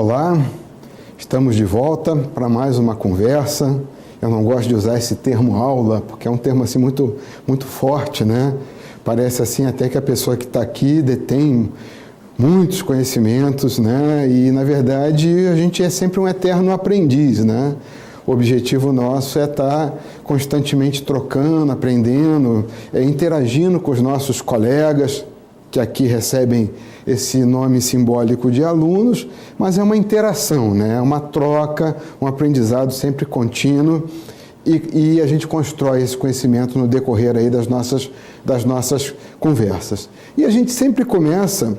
Olá, estamos de volta para mais uma conversa. Eu não gosto de usar esse termo aula, porque é um termo assim muito forte, né? Parece assim até que a pessoa que está aqui detém muitos conhecimentos, né? E na verdade a gente é sempre um eterno aprendiz, né? O objetivo nosso é estar constantemente trocando, aprendendo, interagindo com os nossos colegas, que aqui recebem esse nome simbólico de alunos, mas é uma interação, né? É uma troca, um aprendizado sempre contínuo e a gente constrói esse conhecimento no decorrer aí das nossas conversas. E a gente sempre começa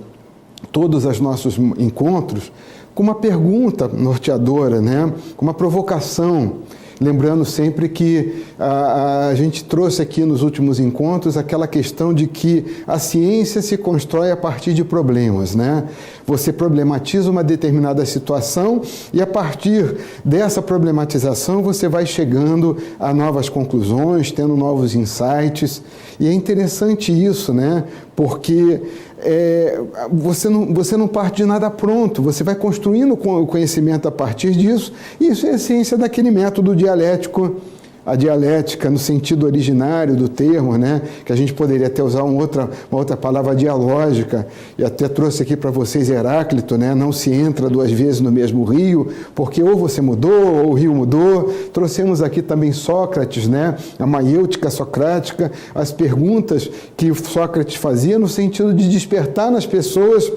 todos os nossos encontros com uma pergunta norteadora, né? Com uma provocação. Lembrando sempre que a gente trouxe aqui nos últimos encontros aquela questão de que a ciência se constrói a partir de problemas, né? Você problematiza uma determinada situação e a partir dessa problematização você vai chegando a novas conclusões, tendo novos insights. E é interessante isso, né? Porque você não parte de nada pronto, você vai construindo o conhecimento a partir disso, e isso é a essência daquele método dialético, a dialética no sentido originário do termo, né? Que a gente poderia até usar uma outra palavra, dialógica, e até trouxe aqui para vocês Heráclito, né? Não se entra duas vezes no mesmo rio, porque ou você mudou ou o rio mudou. Trouxemos aqui também Sócrates, né? A maiêutica socrática, as perguntas que Sócrates fazia no sentido de despertar nas pessoas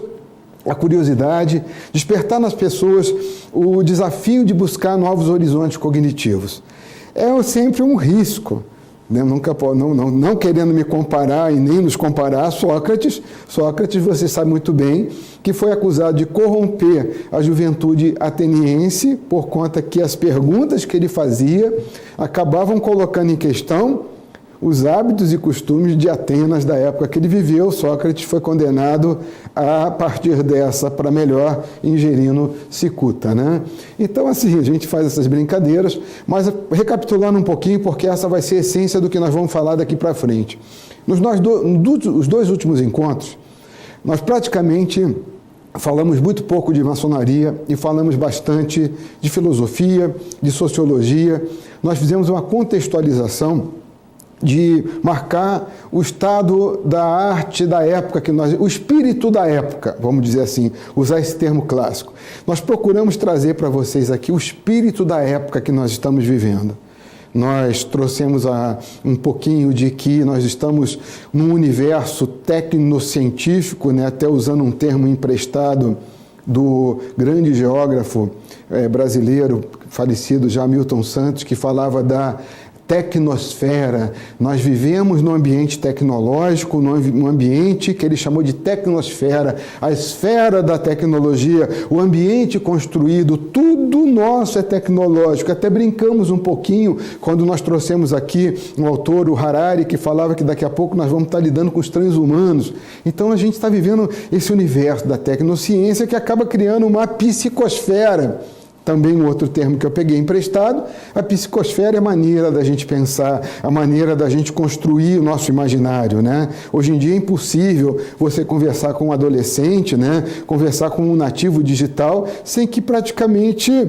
a curiosidade, despertar nas pessoas o desafio de buscar novos horizontes cognitivos. É sempre um risco, né? Não querendo me comparar e nem nos comparar a Sócrates. Sócrates, você sabe muito bem, que foi acusado de corromper a juventude ateniense por conta que as perguntas que ele fazia acabavam colocando em questão os hábitos e costumes de Atenas da época que ele viveu. Sócrates foi condenado a partir dessa para melhor ingerindo cicuta, né? Então, assim, a gente faz essas brincadeiras, mas recapitulando um pouquinho, porque essa vai ser a essência do que nós vamos falar daqui para frente. Os dois últimos encontros, nós praticamente falamos muito pouco de maçonaria e falamos bastante de filosofia, de sociologia. Nós fizemos uma contextualização de marcar o estado da arte da época, o espírito da época, vamos dizer assim, usar esse termo clássico. Nós procuramos trazer para vocês aqui o espírito da época que nós estamos vivendo. Nós trouxemos um pouquinho de que nós estamos num universo tecnocientífico, né, até usando um termo emprestado do grande geógrafo brasileiro, falecido já Milton Santos, que falava da tecnosfera. Nós vivemos num ambiente tecnológico, num ambiente que ele chamou de tecnosfera, a esfera da tecnologia, o ambiente construído, tudo nosso é tecnológico. Até brincamos um pouquinho quando nós trouxemos aqui um autor, o Harari, que falava que daqui a pouco nós vamos estar lidando com os transhumanos. Então a gente está vivendo esse universo da tecnociência que acaba criando uma psicosfera. Também um outro termo que eu peguei emprestado. A psicosfera é a maneira da gente pensar, a maneira da gente construir o nosso imaginário, né? Hoje em dia é impossível você conversar com um adolescente, né? Conversar com um nativo digital, sem que praticamente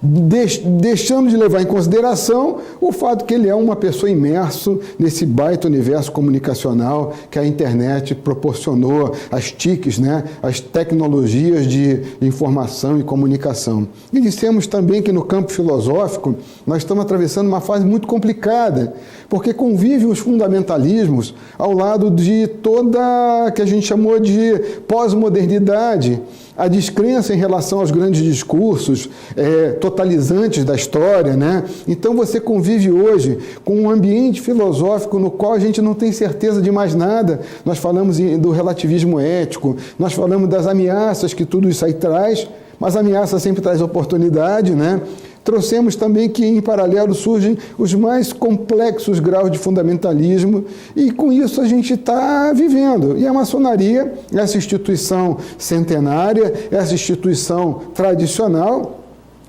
deixando de levar em consideração o fato que ele é uma pessoa imerso nesse baita universo comunicacional que a internet proporcionou, as TICs, né? As tecnologias de informação e comunicação. E dissemos também que no campo filosófico nós estamos atravessando uma fase muito complicada, porque convivem os fundamentalismos ao lado de toda que a gente chamou de pós-modernidade, a descrença em relação aos grandes discursos totalizantes da história, né? Então você convive hoje com um ambiente filosófico no qual a gente não tem certeza de mais nada. Nós falamos do relativismo ético, nós falamos das ameaças que tudo isso aí traz, mas a ameaça sempre traz oportunidade, né? Trouxemos também que, em paralelo, surgem os mais complexos graus de fundamentalismo e, com isso, a gente está vivendo. E a maçonaria, essa instituição centenária, essa instituição tradicional,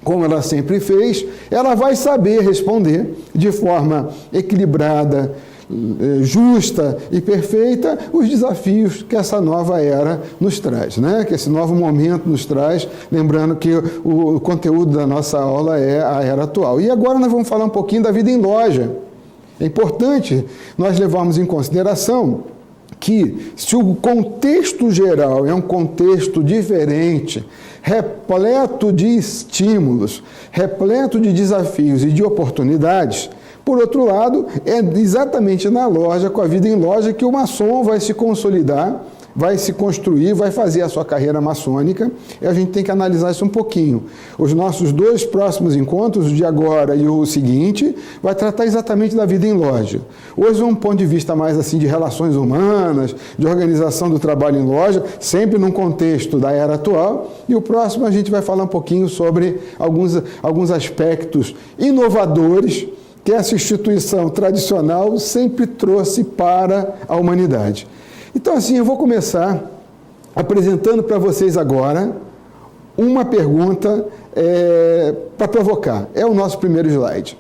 como ela sempre fez, ela vai saber responder de forma equilibrada, justa e perfeita, os desafios que essa nova era nos traz, né? Que esse novo momento nos traz, lembrando que o conteúdo da nossa aula é a era atual. E agora nós vamos falar um pouquinho da vida em loja. É importante nós levarmos em consideração que, se o contexto geral é um contexto diferente, repleto de estímulos, repleto de desafios e de oportunidades, por outro lado, é exatamente na loja, com a vida em loja, que o maçom vai se consolidar, vai se construir, vai fazer a sua carreira maçônica, e a gente tem que analisar isso um pouquinho. Os nossos 2 próximos encontros, o de agora e o seguinte, vai tratar exatamente da vida em loja. Hoje, um ponto de vista mais assim de relações humanas, de organização do trabalho em loja, sempre num contexto da era atual, e o próximo a gente vai falar um pouquinho sobre alguns aspectos inovadores que essa instituição tradicional sempre trouxe para a humanidade. Então, assim, eu vou começar apresentando para vocês agora uma pergunta para provocar. É o nosso primeiro slide.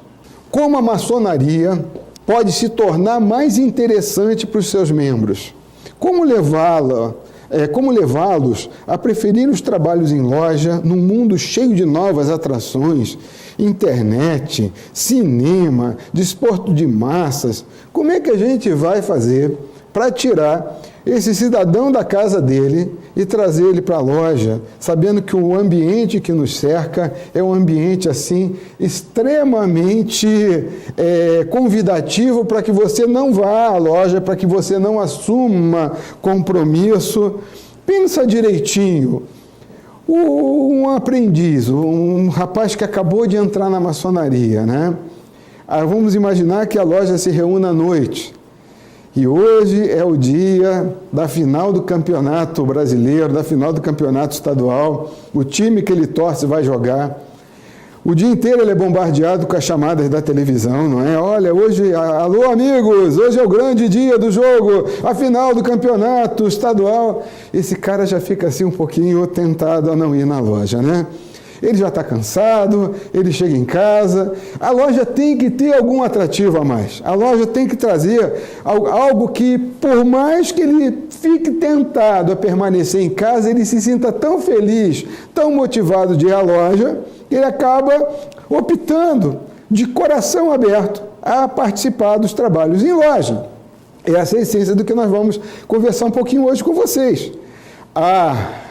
Como a maçonaria pode se tornar mais interessante para os seus membros? Como levá-los a preferir os trabalhos em loja num mundo cheio de novas atrações, internet, cinema, desporto de massas? Como é que a gente vai fazer para tirar esse cidadão da casa dele e trazer ele para a loja, sabendo que o ambiente que nos cerca é um ambiente assim extremamente convidativo para que você não vá à loja, para que você não assuma compromisso? Pensa direitinho. Um aprendiz, um rapaz que acabou de entrar na maçonaria, né? Vamos imaginar que a loja se reúna à noite. E hoje é o dia da final do campeonato brasileiro, da final do campeonato estadual. O time que ele torce vai jogar. O dia inteiro ele é bombardeado com as chamadas da televisão, não é? Olha, hoje, alô amigos, hoje é o grande dia do jogo, a final do campeonato estadual. Esse cara já fica assim um pouquinho tentado a não ir na loja, né? Ele já está cansado, ele chega em casa. A loja tem que ter algum atrativo a mais. A loja tem que trazer algo que, por mais que ele fique tentado a permanecer em casa, ele se sinta tão feliz, tão motivado de ir à loja, que ele acaba optando de coração aberto a participar dos trabalhos em loja. Essa é a essência do que nós vamos conversar um pouquinho hoje com vocês.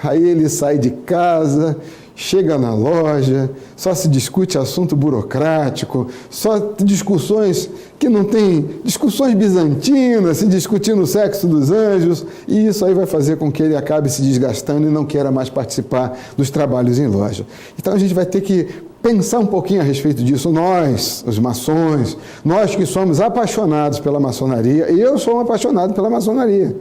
Aí ele sai de casa, chega na loja, só se discute assunto burocrático, só discussões que não tem, discussões bizantinas, se discutindo o sexo dos anjos, e isso aí vai fazer com que ele acabe se desgastando e não queira mais participar dos trabalhos em loja. Então a gente vai ter que pensar um pouquinho a respeito disso. Nós, os maçons, nós que somos apaixonados pela maçonaria, e eu sou um apaixonado pela maçonaria.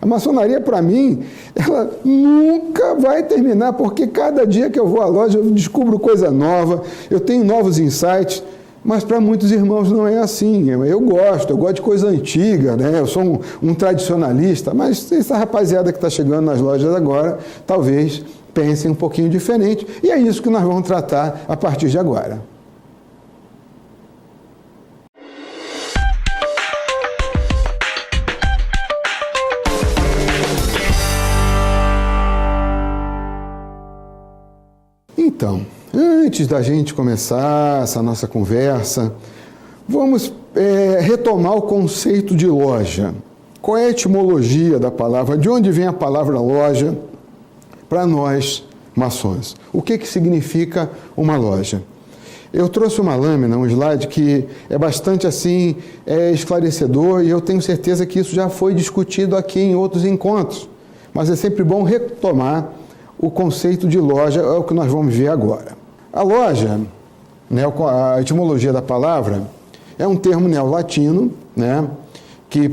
A maçonaria, para mim, ela nunca vai terminar, porque cada dia que eu vou à loja eu descubro coisa nova, eu tenho novos insights, mas para muitos irmãos não é assim. Eu gosto de coisa antiga, né? Eu sou um tradicionalista, mas essa rapaziada que está chegando nas lojas agora, talvez pensem um pouquinho diferente, e é isso que nós vamos tratar a partir de agora. Então, antes da gente começar essa nossa conversa, vamos retomar o conceito de loja. Qual é a etimologia da palavra? De onde vem a palavra loja para nós, maçons? O que significa uma loja? Eu trouxe uma lâmina, um slide que é bastante assim esclarecedor, e eu tenho certeza que isso já foi discutido aqui em outros encontros, mas é sempre bom retomar o conceito de loja, é o que nós vamos ver agora. A loja, né, a etimologia da palavra, é um termo neolatino, né, que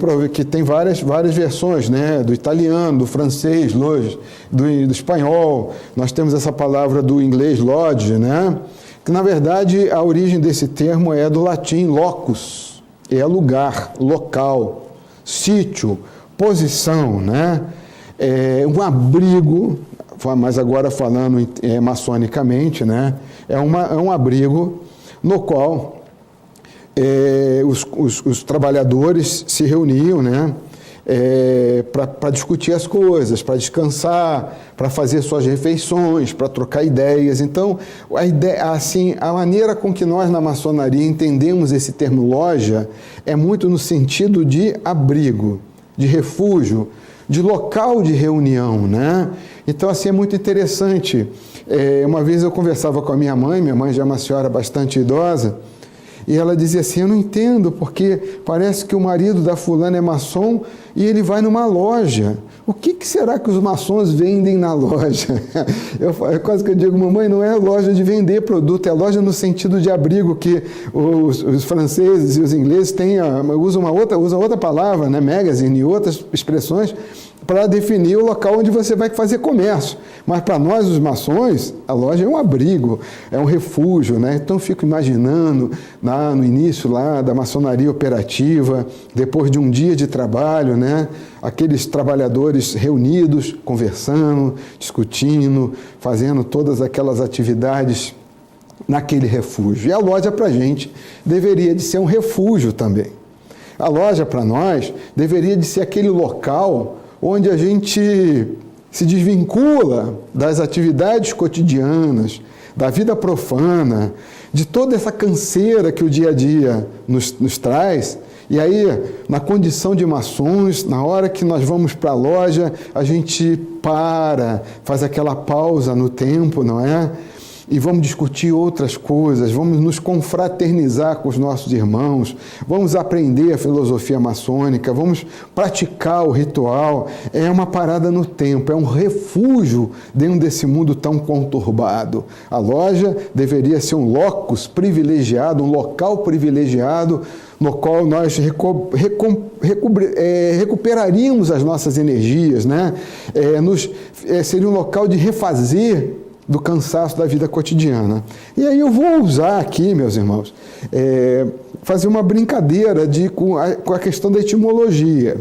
tem várias versões, né, do italiano, do francês, loge, do espanhol. Nós temos essa palavra do inglês lodge, né, que na verdade a origem desse termo é do latim locus, é lugar, local, sítio, posição, né, é um abrigo. Mas agora falando maçonicamente, né, é um abrigo no qual os trabalhadores se reuniam, né, para discutir as coisas, para descansar, para fazer suas refeições, para trocar ideias. Então, a maneira com que nós na maçonaria entendemos esse termo loja é muito no sentido de abrigo, de refúgio, de local de reunião, né? Então, assim, é muito interessante. Uma vez eu conversava com a minha mãe já é uma senhora bastante idosa, e ela dizia assim, eu não entendo, porque parece que o marido da fulana é maçom e ele vai numa loja. O que será que os maçons vendem na loja? Eu quase que eu digo, mamãe, não é loja de vender produto, é loja no sentido de abrigo, que os franceses e os ingleses usam outra palavra, né, magazine e outras expressões, para definir o local onde você vai fazer comércio. Mas para nós, os maçons, a loja é um abrigo, é um refúgio, né? Então, fico imaginando, no início lá da maçonaria operativa, depois de um dia de trabalho, né? Aqueles trabalhadores reunidos, conversando, discutindo, fazendo todas aquelas atividades naquele refúgio. E a loja, para a gente, deveria de ser um refúgio também. A loja, para nós, deveria de ser aquele local onde a gente se desvincula das atividades cotidianas, da vida profana, de toda essa canseira que o dia a dia nos traz. E aí, na condição de maçons, na hora que nós vamos para a loja, a gente faz aquela pausa no tempo, não é? E vamos discutir outras coisas, vamos nos confraternizar com os nossos irmãos, vamos aprender a filosofia maçônica, vamos praticar o ritual. É uma parada no tempo, é um refúgio dentro desse mundo tão conturbado. A loja deveria ser um locus privilegiado, um local privilegiado, no qual nós recuperaríamos as nossas energias, né? Seria um local de refazer do cansaço da vida cotidiana. E aí eu vou usar aqui, meus irmãos, fazer uma brincadeira com a questão da etimologia.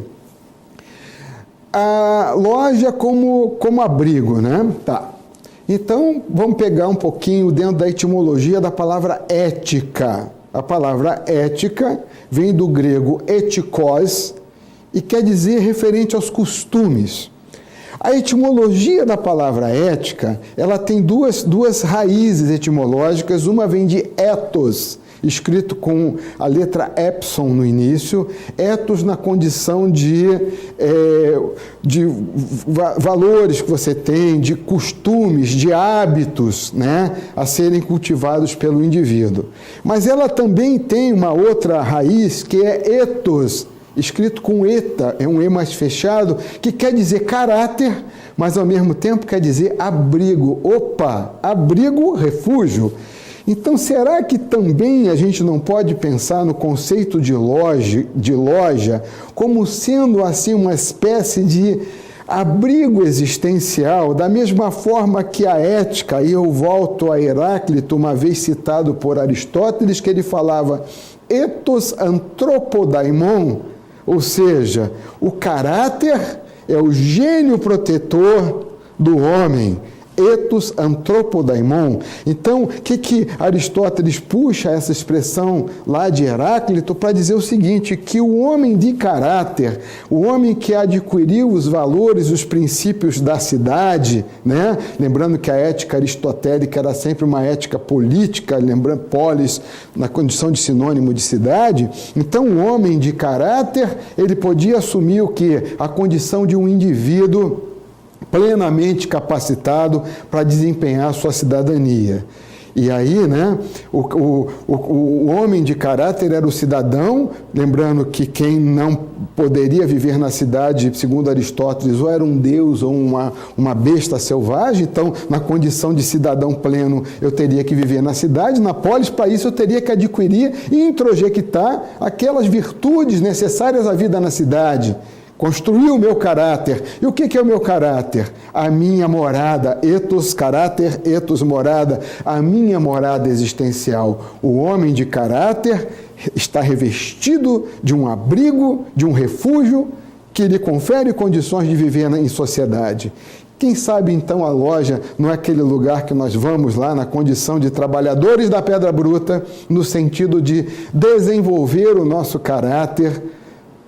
A loja como abrigo, né? Tá. Então, vamos pegar um pouquinho dentro da etimologia da palavra ética. A palavra ética vem do grego etikos e quer dizer referente aos costumes. A etimologia da palavra ética, ela tem duas raízes etimológicas. Uma vem de ethos, escrito com a letra epson no início, ethos na condição de valores que você tem, de costumes, de hábitos, né, a serem cultivados pelo indivíduo. Mas ela também tem uma outra raiz, que é ethos, escrito com eta, é um E mais fechado, que quer dizer caráter, mas ao mesmo tempo quer dizer abrigo. Opa, abrigo, refúgio. Então, será que também a gente não pode pensar no conceito de loja como sendo assim uma espécie de abrigo existencial, da mesma forma que a ética, e eu volto a Heráclito, uma vez citado por Aristóteles, que ele falava ethos antropodaimon, ou seja, o caráter é o gênio protetor do homem, ethos antropodaimon. Então, o que Aristóteles puxa essa expressão lá de Heráclito para dizer o seguinte, que o homem de caráter, o homem que adquiriu os valores, os princípios da cidade, né? Lembrando que a ética aristotélica era sempre uma ética política, lembrando polis na condição de sinônimo de cidade. Então, o homem de caráter, ele podia assumir o quê? A condição de um indivíduo plenamente capacitado para desempenhar a sua cidadania. E aí, né, o homem de caráter era o cidadão, lembrando que quem não poderia viver na cidade, segundo Aristóteles, ou era um deus ou uma besta selvagem. Então, na condição de cidadão pleno, eu teria que viver na cidade. Na polis, para isso, eu teria que adquirir e introjectar aquelas virtudes necessárias à vida na cidade. Construir o meu caráter. E o que é o meu caráter? A minha morada, ethos, caráter, ethos, morada, a minha morada existencial. O homem de caráter está revestido de um abrigo, de um refúgio que lhe confere condições de viver em sociedade. Quem sabe então a loja não é aquele lugar que nós vamos lá na condição de trabalhadores da pedra bruta, no sentido de desenvolver o nosso caráter,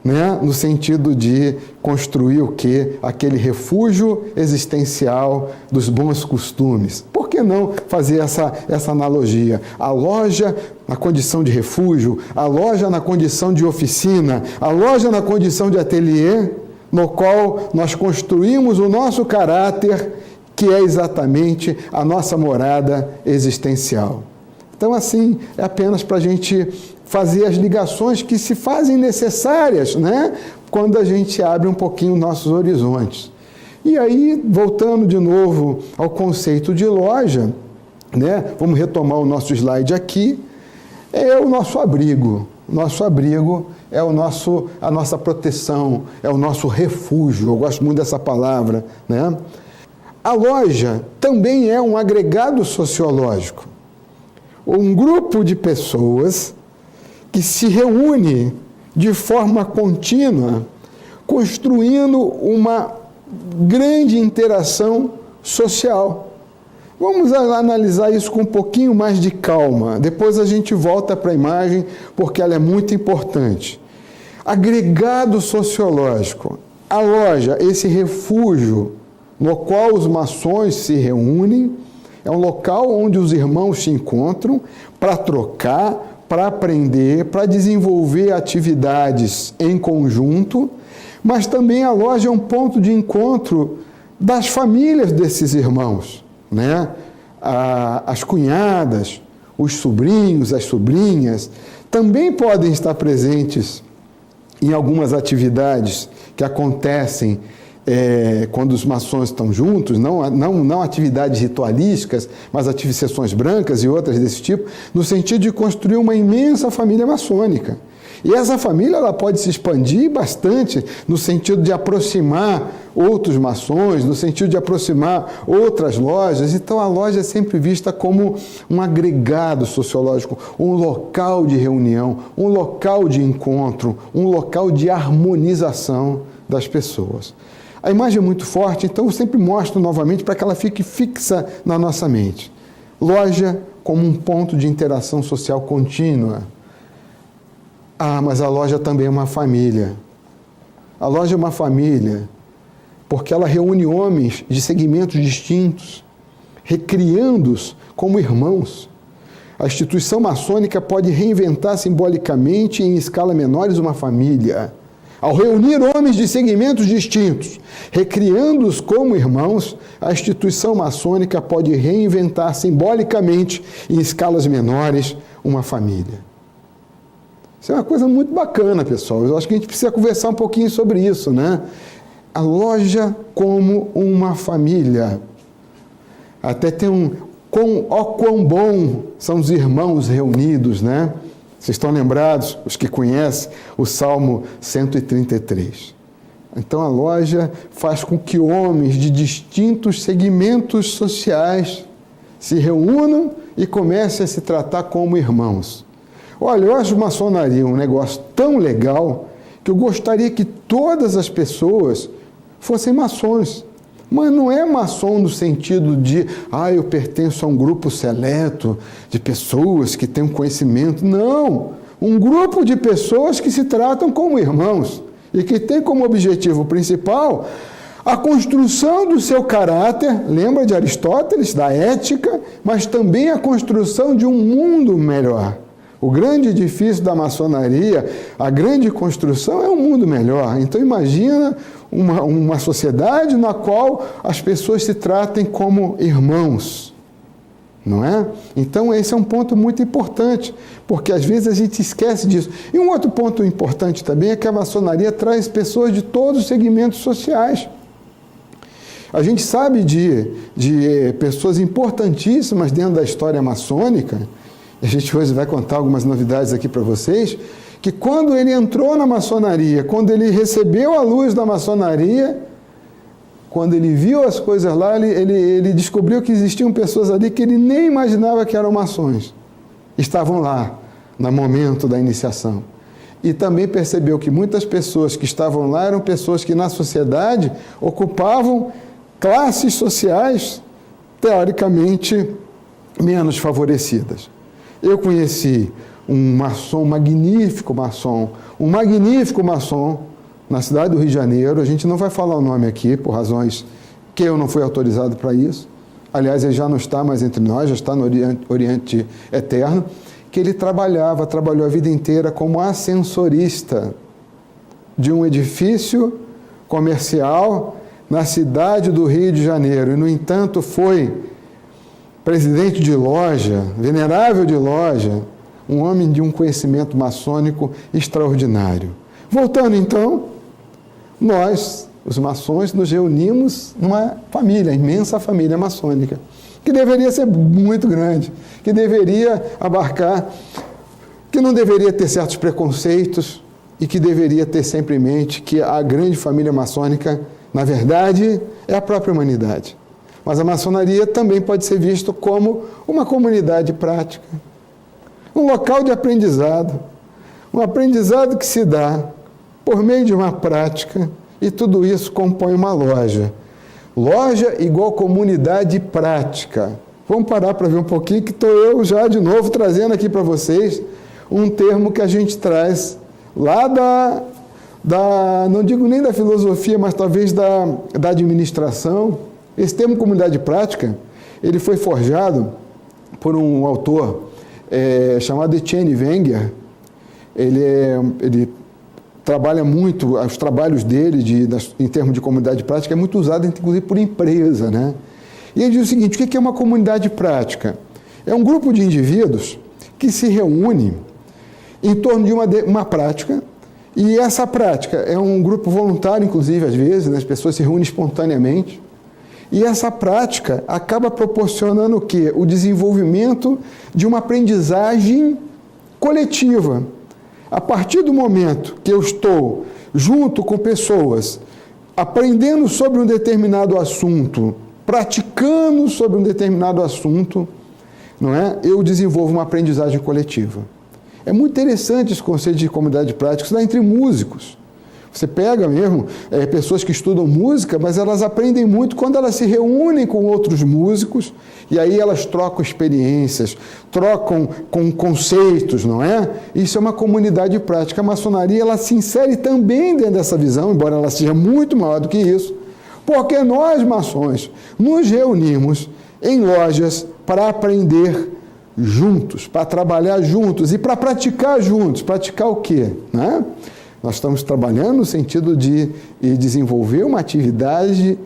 né? No sentido de construir o quê? Aquele refúgio existencial dos bons costumes. Por que não fazer essa analogia? A loja na condição de refúgio, a loja na condição de oficina, a loja na condição de ateliê, no qual nós construímos o nosso caráter, que é exatamente a nossa morada existencial. Então, assim, é apenas para a gente fazer as ligações que se fazem necessárias, né? Quando a gente abre um pouquinho nossos horizontes. E aí, voltando de novo ao conceito de loja, né? Vamos retomar o nosso slide aqui, é o nosso abrigo. Nosso abrigo é a nossa proteção, é o nosso refúgio. Eu gosto muito dessa palavra, né? A loja também é um agregado sociológico. Um grupo de pessoas que se reúne de forma contínua, construindo uma grande interação social. Vamos analisar isso com um pouquinho mais de calma. Depois a gente volta para a imagem, porque ela é muito importante. Agregado sociológico. A loja, esse refúgio no qual os maçons se reúnem, é um local onde os irmãos se encontram para trocar, para aprender, para desenvolver atividades em conjunto, mas também a loja é um ponto de encontro das famílias desses irmãos, né? As cunhadas, os sobrinhos, as sobrinhas, também podem estar presentes em algumas atividades que acontecem quando os maçons estão juntos, não atividades ritualísticas, mas sessões brancas e outras desse tipo, no sentido de construir uma imensa família maçônica. E essa família ela pode se expandir bastante no sentido de aproximar outros maçons, no sentido de aproximar outras lojas. Então a loja é sempre vista como um agregado sociológico, um local de reunião, um local de encontro, um local de harmonização das pessoas. A imagem é muito forte, então eu sempre mostro novamente para que ela fique fixa na nossa mente. Loja como um ponto de interação social contínua. Ah, mas a loja também é uma família. A loja é uma família porque ela reúne homens de segmentos distintos, recriando-os como irmãos. A instituição maçônica pode reinventar simbolicamente em escala menores uma família. Ao reunir homens de segmentos distintos, recriando-os como irmãos, a instituição maçônica pode reinventar simbolicamente, em escalas menores, uma família. Isso é uma coisa muito bacana, pessoal. Eu acho que a gente precisa conversar um pouquinho sobre isso, né? A loja como uma família. Até tem quão bom são os irmãos reunidos, né? Vocês estão lembrados, os que conhecem, o Salmo 133. Então a loja faz com que homens de distintos segmentos sociais se reúnam e comecem a se tratar como irmãos. Olha, eu acho a maçonaria um negócio tão legal que eu gostaria que todas as pessoas fossem maçons. Mas não é maçom no sentido de, eu pertenço a um grupo seleto de pessoas que têm um conhecimento. Não! Um grupo de pessoas que se tratam como irmãos e que tem como objetivo principal a construção do seu caráter, lembra de Aristóteles, da ética, mas também a construção de um mundo melhor. O grande edifício da maçonaria, a grande construção é um mundo melhor. Então imagina uma sociedade na qual as pessoas se tratem como irmãos, não é? Então esse é um ponto muito importante, porque às vezes a gente esquece disso. E um outro ponto importante também é que a maçonaria traz pessoas de todos os segmentos sociais. A gente sabe de pessoas importantíssimas dentro da história maçônica. A gente hoje vai contar algumas novidades aqui para vocês, que quando ele entrou na maçonaria, quando ele recebeu a luz da maçonaria, quando ele viu as coisas lá, ele descobriu que existiam pessoas ali que ele nem imaginava que eram maçons. Estavam lá, no momento da iniciação. E também percebeu que muitas pessoas que estavam lá eram pessoas que na sociedade ocupavam classes sociais teoricamente menos favorecidas. Eu conheci um magnífico maçom na cidade do Rio de Janeiro. A gente não vai falar o nome aqui, por razões que eu não fui autorizado para isso. Aliás, ele já não está mais entre nós, já está no Oriente Eterno, que ele trabalhou a vida inteira como ascensorista de um edifício comercial na cidade do Rio de Janeiro. E, no entanto, foi presidente de loja, venerável de loja, um homem de um conhecimento maçônico extraordinário. Voltando, então, nós, os maçons, nos reunimos numa família, imensa família maçônica, que deveria ser muito grande, que deveria abarcar, que não deveria ter certos preconceitos e que deveria ter sempre em mente que a grande família maçônica, na verdade, é a própria humanidade. Mas a maçonaria também pode ser vista como uma comunidade prática, um local de aprendizado, um aprendizado que se dá por meio de uma prática, e tudo isso compõe uma loja. Loja igual comunidade prática. Vamos parar para ver um pouquinho, que estou eu já de novo trazendo aqui para vocês um termo que a gente traz lá não digo nem da filosofia, mas talvez da administração. Esse termo comunidade prática, ele foi forjado por um autor chamado Etienne Wenger. Ele trabalha muito, os trabalhos dele em termos de comunidade prática é muito usado, inclusive, por empresa, né? E ele diz o seguinte: o que é uma comunidade prática? É um grupo de indivíduos que se reúne em torno de uma prática, e essa prática é um grupo voluntário, inclusive, às vezes, né? As pessoas se reúnem espontaneamente, e essa prática acaba proporcionando o quê? O desenvolvimento de uma aprendizagem coletiva. A partir do momento que eu estou junto com pessoas, aprendendo sobre um determinado assunto, praticando sobre um determinado assunto, não é? Eu desenvolvo uma aprendizagem coletiva. É muito interessante esse conceito de comunidade prática, isso dá entre músicos. Você pega mesmo pessoas que estudam música, mas elas aprendem muito quando elas se reúnem com outros músicos, e aí elas trocam experiências, trocam com conceitos, não é? Isso é uma comunidade prática. A maçonaria, ela se insere também dentro dessa visão, embora ela seja muito maior do que isso, porque nós, maçons, nos reunimos em lojas para aprender juntos, para trabalhar juntos e para praticar juntos. Praticar o quê? Né? Nós estamos trabalhando no sentido de desenvolver uma atividade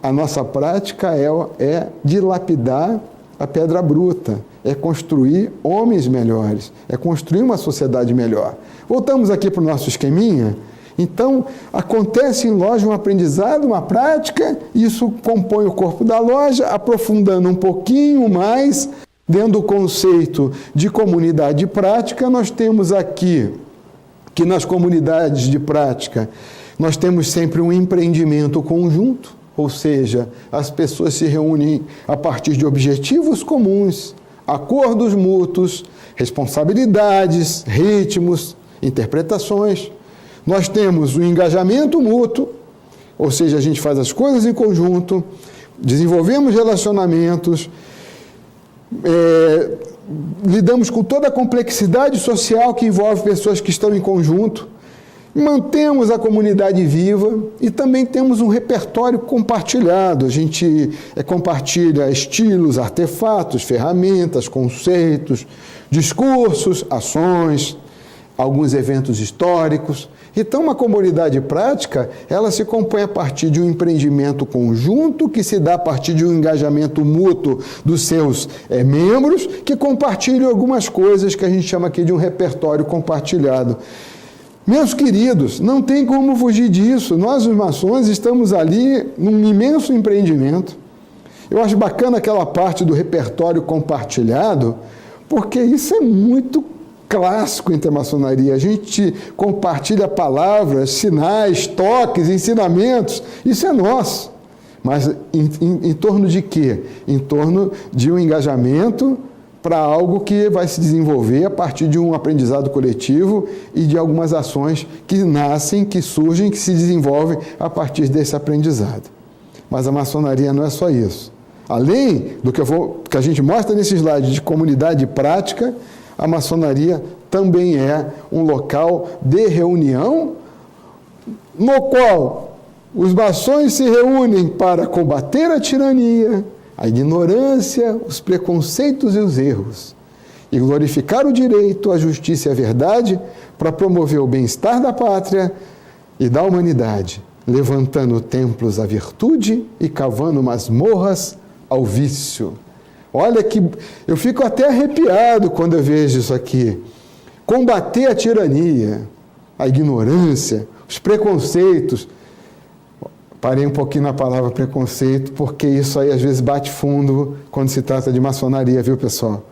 a nossa prática é dilapidar a pedra bruta, é construir homens melhores, é construir uma sociedade melhor. Voltamos aqui para o nosso esqueminha. Então, acontece em loja um aprendizado, uma prática, isso compõe o corpo da loja, aprofundando um pouquinho mais, dentro do conceito de comunidade prática, nós temos aqui que nas comunidades de prática nós temos sempre um empreendimento conjunto, ou seja, as pessoas se reúnem a partir de objetivos comuns, acordos mútuos, responsabilidades, ritmos, interpretações. Nós temos o engajamento mútuo, ou seja, a gente faz as coisas em conjunto, desenvolvemos relacionamentos, lidamos com toda a complexidade social que envolve pessoas que estão em conjunto, mantemos a comunidade viva e também temos um repertório compartilhado. A gente compartilha estilos, artefatos, ferramentas, conceitos, discursos, ações, alguns eventos históricos. Então, uma comunidade prática, ela se compõe a partir de um empreendimento conjunto, que se dá a partir de um engajamento mútuo dos seus membros, que compartilham algumas coisas que a gente chama aqui de um repertório compartilhado. Meus queridos, não tem como fugir disso. Nós, os maçons, estamos ali num imenso empreendimento. Eu acho bacana aquela parte do repertório compartilhado, porque isso é muito clássico entre a maçonaria. A gente compartilha palavras, sinais, toques, ensinamentos. Isso é nosso. Mas em torno de quê? Em torno de um engajamento para algo que vai se desenvolver a partir de um aprendizado coletivo e de algumas ações que nascem, que surgem, que se desenvolvem a partir desse aprendizado. Mas a maçonaria não é só isso. Além do que a gente mostra nesse slide de comunidade prática, a maçonaria também é um local de reunião no qual os maçons se reúnem para combater a tirania, a ignorância, os preconceitos e os erros, e glorificar o direito, a justiça e a verdade para promover o bem-estar da pátria e da humanidade, levantando templos à virtude e cavando masmorras ao vício. Olha que eu fico até arrepiado quando eu vejo isso aqui. Combater a tirania, a ignorância, os preconceitos. Parei um pouquinho na palavra preconceito, porque isso aí às vezes bate fundo quando se trata de maçonaria, viu, pessoal?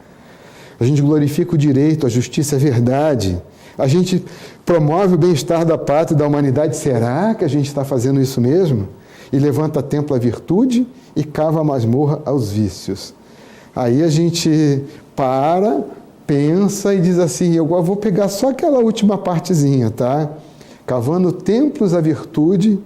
A gente glorifica o direito, a justiça, a verdade. A gente promove o bem-estar da pátria e da humanidade. Será que a gente está fazendo isso mesmo? E levanta templo à virtude e cava a masmorra aos vícios. Aí a gente pensa e diz assim, eu vou pegar só aquela última partezinha, tá? Cavando templos à virtude,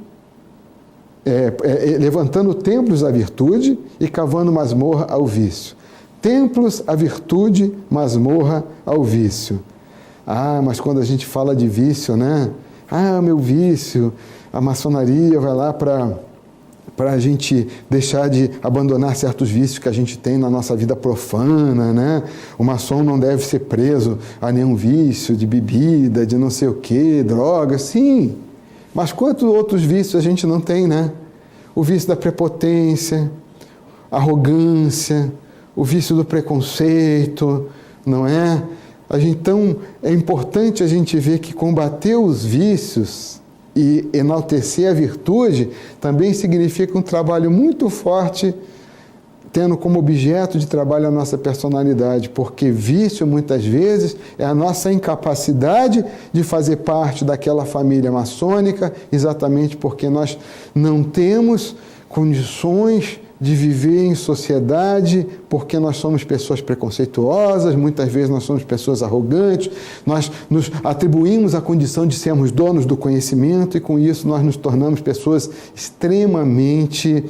levantando templos à virtude e cavando masmorra ao vício. Templos à virtude, masmorra ao vício. Ah, mas quando a gente fala de vício, né? Ah, meu vício, a maçonaria vai lá para a gente deixar de abandonar certos vícios que a gente tem na nossa vida profana, né? O maçom não deve ser preso a nenhum vício de bebida, de não sei o quê, droga, sim. Mas quantos outros vícios a gente não tem, né? O vício da prepotência, arrogância, o vício do preconceito, não é? Então, é importante a gente ver que combater os vícios e enaltecer a virtude também significa um trabalho muito forte, tendo como objeto de trabalho a nossa personalidade, porque vício, muitas vezes, é a nossa incapacidade de fazer parte daquela família maçônica, exatamente porque nós não temos condições de viver em sociedade, porque nós somos pessoas preconceituosas, muitas vezes nós somos pessoas arrogantes, nós nos atribuímos a condição de sermos donos do conhecimento e com isso nós nos tornamos pessoas extremamente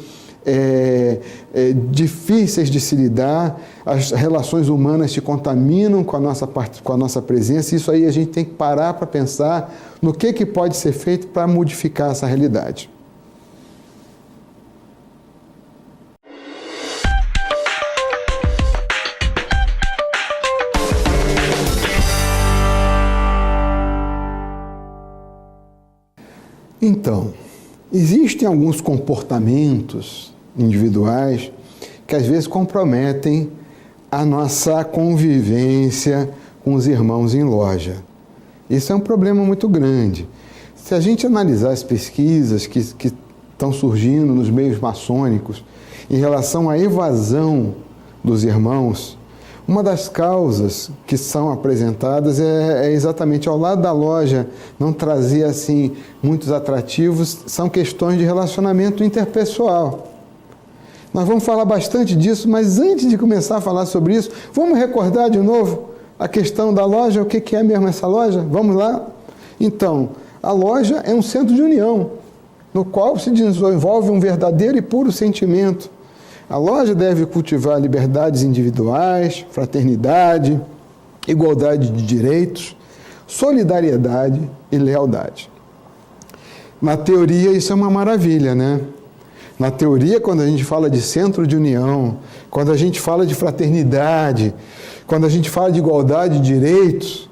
difíceis de se lidar, as relações humanas se contaminam com a nossa presença, e isso aí a gente tem que parar para pensar no que pode ser feito para modificar essa realidade. Então, existem alguns comportamentos individuais que às vezes comprometem a nossa convivência com os irmãos em loja. Isso é um problema muito grande. Se a gente analisar as pesquisas que estão surgindo nos meios maçônicos em relação à evasão dos irmãos, uma das causas que são apresentadas é exatamente ao lado da loja não trazer assim muitos atrativos, são questões de relacionamento interpessoal. Nós vamos falar bastante disso, mas antes de começar a falar sobre isso, vamos recordar de novo a questão da loja, o que é mesmo essa loja? Vamos lá? Então, a loja é um centro de união, no qual se desenvolve um verdadeiro e puro sentimento. A loja deve cultivar liberdades individuais, fraternidade, igualdade de direitos, solidariedade e lealdade. Na teoria, isso é uma maravilha, né? Na teoria, quando a gente fala de centro de união, quando a gente fala de fraternidade, quando a gente fala de igualdade de direitos,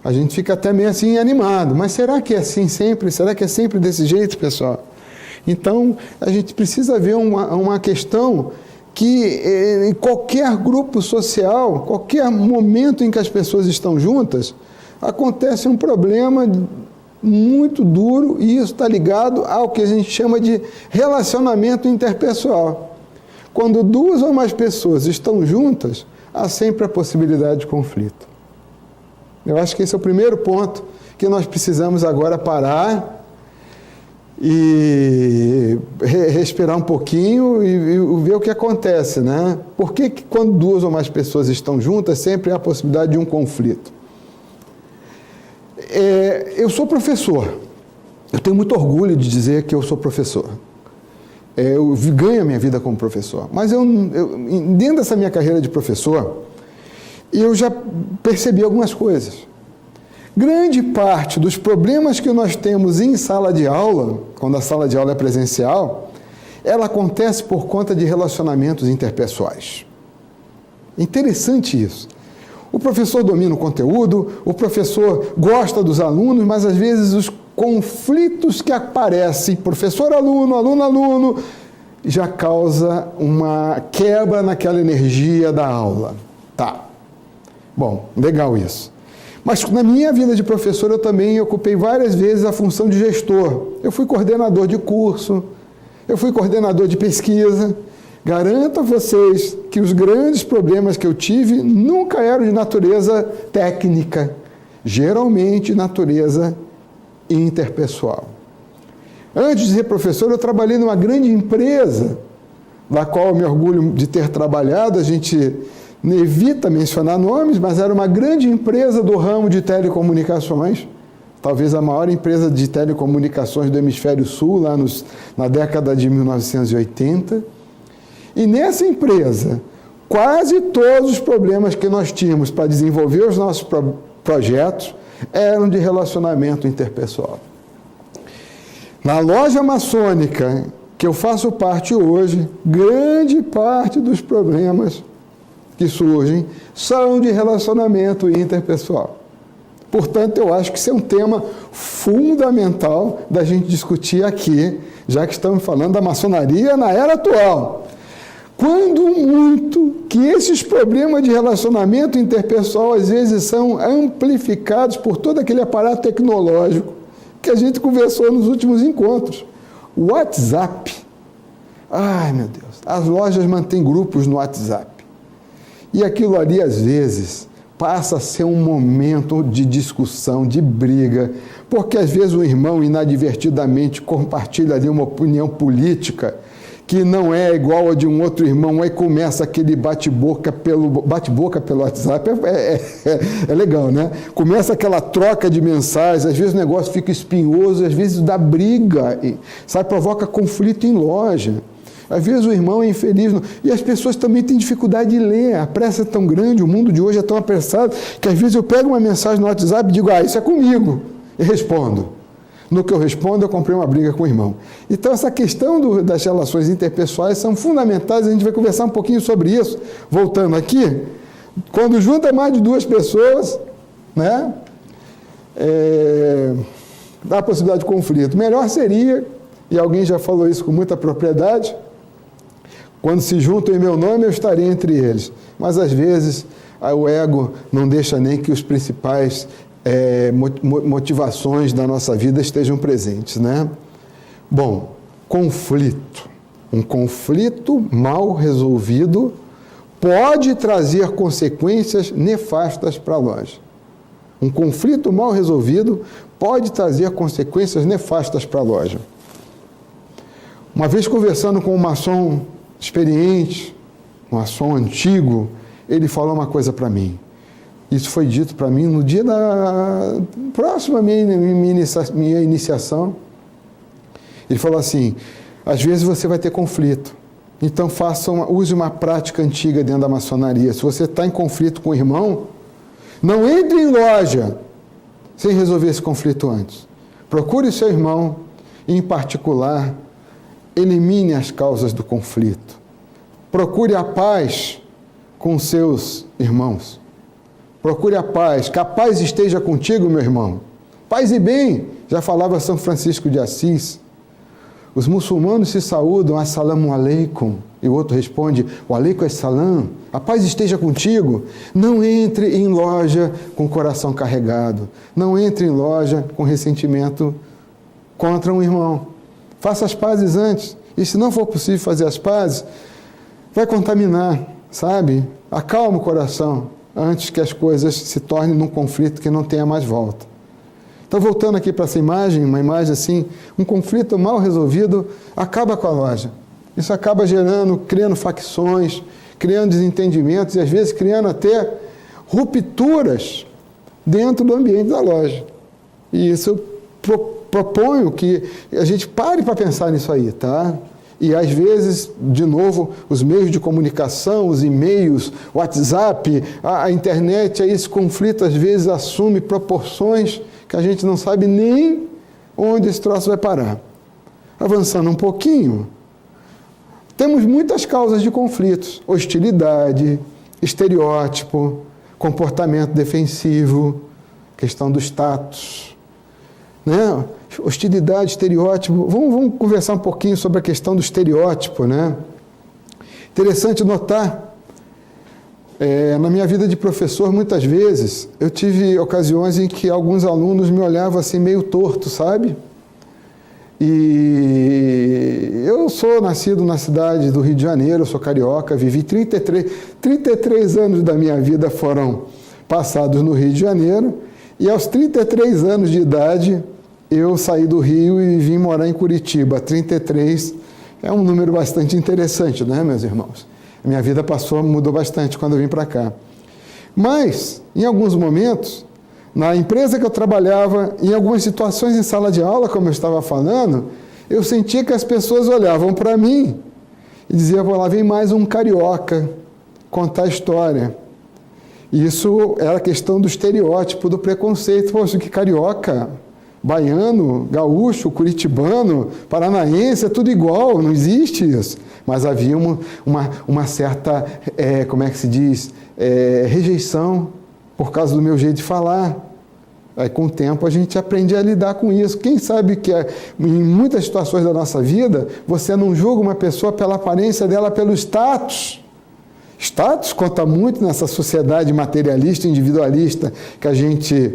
a gente fica até meio assim animado. Mas será que é assim sempre? Será que é sempre desse jeito, pessoal? Então, a gente precisa ver uma questão que em qualquer grupo social, qualquer momento em que as pessoas estão juntas, acontece um problema muito duro e isso está ligado ao que a gente chama de relacionamento interpessoal. Quando duas ou mais pessoas estão juntas, há sempre a possibilidade de conflito. Eu acho que esse é o primeiro ponto que nós precisamos agora parar e respirar um pouquinho e ver o que acontece, né? Por que quando duas ou mais pessoas estão juntas, sempre há a possibilidade de um conflito? Eu sou professor. Eu tenho muito orgulho de dizer que eu sou professor. eu ganho a minha vida como professor. Mas dentro dessa minha carreira de professor, eu já percebi algumas coisas. Grande parte dos problemas que nós temos em sala de aula, quando a sala de aula é presencial, ela acontece por conta de relacionamentos interpessoais. Interessante isso. O professor domina o conteúdo, o professor gosta dos alunos, mas às vezes os conflitos que aparecem, professor-aluno, aluno-aluno, já causa uma quebra naquela energia da aula. Tá. Bom, legal isso. Mas na minha vida de professor eu também ocupei várias vezes a função de gestor. Eu fui coordenador de curso, eu fui coordenador de pesquisa. Garanto a vocês que os grandes problemas que eu tive nunca eram de natureza técnica, geralmente de natureza interpessoal. Antes de ser professor, eu trabalhei numa grande empresa, da qual eu me orgulho de ter trabalhado. A gente evita mencionar nomes, mas era uma grande empresa do ramo de telecomunicações, talvez a maior empresa de telecomunicações do Hemisfério Sul, lá na década de 1980. E nessa empresa, quase todos os problemas que nós tínhamos para desenvolver os nossos projetos eram de relacionamento interpessoal. Na loja maçônica, que eu faço parte hoje, grande parte dos problemas que surgem são de relacionamento interpessoal. Portanto, eu acho que isso é um tema fundamental da gente discutir aqui, já que estamos falando da maçonaria na era atual. Quando muito que esses problemas de relacionamento interpessoal às vezes são amplificados por todo aquele aparato tecnológico que a gente conversou nos últimos encontros. O WhatsApp. Ai, meu Deus. As lojas mantêm grupos no WhatsApp. E aquilo ali, às vezes, passa a ser um momento de discussão, de briga, porque às vezes o irmão inadvertidamente compartilha ali uma opinião política que não é igual a de um outro irmão, aí começa aquele bate-boca pelo WhatsApp, é legal, né? Começa aquela troca de mensagens, às vezes o negócio fica espinhoso, às vezes dá briga, sabe? Provoca conflito em loja. Às vezes o irmão é infeliz, e as pessoas também têm dificuldade de ler, a pressa é tão grande, o mundo de hoje é tão apressado, que às vezes eu pego uma mensagem no WhatsApp e digo, isso é comigo, e respondo. No que eu respondo, eu comprei uma briga com o irmão. Então, essa questão das relações interpessoais são fundamentais, a gente vai conversar um pouquinho sobre isso. Voltando aqui, quando junta mais de duas pessoas, né, dá a possibilidade de conflito. Melhor seria, e alguém já falou isso com muita propriedade, quando se juntam em meu nome, eu estarei entre eles. Mas, às vezes, o ego não deixa nem que os principais motivações da nossa vida estejam presentes, né? Bom, conflito. Um conflito mal resolvido pode trazer consequências nefastas para a loja. Um conflito mal resolvido pode trazer consequências nefastas para a loja. Uma vez conversando com um maçom experiente, um maçom antigo, ele falou uma coisa para mim. Isso foi dito para mim no dia próximo à minha iniciação. Ele falou assim, às vezes você vai ter conflito, então use uma prática antiga dentro da maçonaria. Se você está em conflito com o irmão, não entre em loja sem resolver esse conflito antes. Procure o seu irmão, e, em particular, elimine as causas do conflito. Procure a paz com seus irmãos. Procure a paz, que a paz esteja contigo, meu irmão. Paz e bem, já falava São Francisco de Assis. Os muçulmanos se saúdam, assalamu alaikum, e o outro responde, o alaikum assalam, a paz esteja contigo. Não entre em loja com o coração carregado, não entre em loja com ressentimento contra um irmão. Faça as pazes antes, e se não for possível fazer as pazes, vai contaminar, sabe? Acalma o coração, antes que as coisas se tornem num conflito que não tenha mais volta. Então, voltando aqui para essa imagem, uma imagem assim, um conflito mal resolvido acaba com a loja. Isso acaba criando facções, criando desentendimentos e, às vezes, criando até rupturas dentro do ambiente da loja. E isso eu proponho que a gente pare para pensar nisso aí, tá? E, às vezes, de novo, os meios de comunicação, os e-mails, o WhatsApp, a internet, aí esse conflito, às vezes, assume proporções que a gente não sabe nem onde esse troço vai parar. Avançando um pouquinho, temos muitas causas de conflitos. Hostilidade, estereótipo, comportamento defensivo, questão do status, né? Hostilidade, estereótipo. Vamos conversar um pouquinho sobre a questão do estereótipo, né? Interessante notar, na minha vida de professor, muitas vezes, eu tive ocasiões em que alguns alunos me olhavam assim meio torto, sabe? E eu sou nascido na cidade do Rio de Janeiro, eu sou carioca, vivi 33 anos da minha vida foram passados no Rio de Janeiro, e aos 33 anos de idade, eu saí do Rio e vim morar em Curitiba. 33 é um número bastante interessante, né, meus irmãos? A minha vida mudou bastante quando eu vim para cá. Mas, em alguns momentos, na empresa que eu trabalhava, em algumas situações em sala de aula, como eu estava falando, eu sentia que as pessoas olhavam para mim e diziam, lá vem mais um carioca contar história. Isso era a questão do estereótipo, do preconceito. Poxa, que carioca, baiano, gaúcho, curitibano, paranaense, é tudo igual, não existe isso. Mas havia uma certa, como é que se diz, rejeição por causa do meu jeito de falar. Aí, com o tempo, a gente aprende a lidar com isso. Quem sabe que em muitas situações da nossa vida, você não julga uma pessoa pela aparência dela, pelo status. Status conta muito nessa sociedade materialista, individualista, que a gente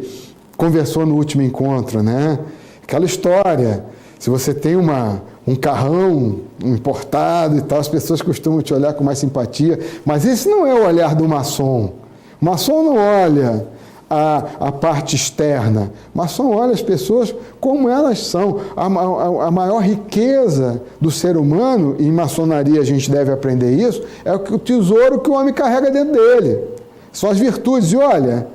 conversou no último encontro, né? Aquela história, se você tem um carrão importado e tal, as pessoas costumam te olhar com mais simpatia, mas esse não é o olhar do maçom. O maçom não olha a parte externa. O maçom olha as pessoas como elas são. A maior riqueza do ser humano, e em maçonaria a gente deve aprender isso, é o tesouro que o homem carrega dentro dele. São as virtudes. E olha,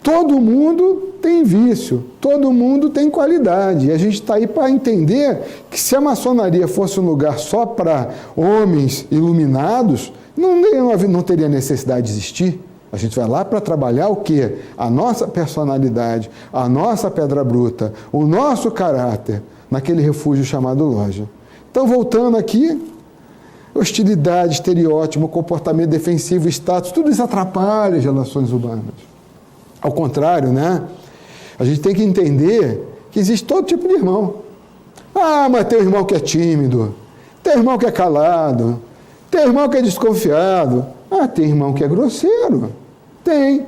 todo mundo tem vício, todo mundo tem qualidade. E a gente está aí para entender que se a maçonaria fosse um lugar só para homens iluminados, não teria necessidade de existir. A gente vai lá para trabalhar o quê? A nossa personalidade, a nossa pedra bruta, o nosso caráter, naquele refúgio chamado loja. Então, voltando aqui, hostilidade, estereótipo, comportamento defensivo, status, tudo isso atrapalha as relações humanas. Ao contrário, né? A gente tem que entender que existe todo tipo de irmão. Ah, mas tem um irmão que é tímido, tem irmão que é calado, tem irmão que é desconfiado. Ah, tem irmão que é grosseiro. Tem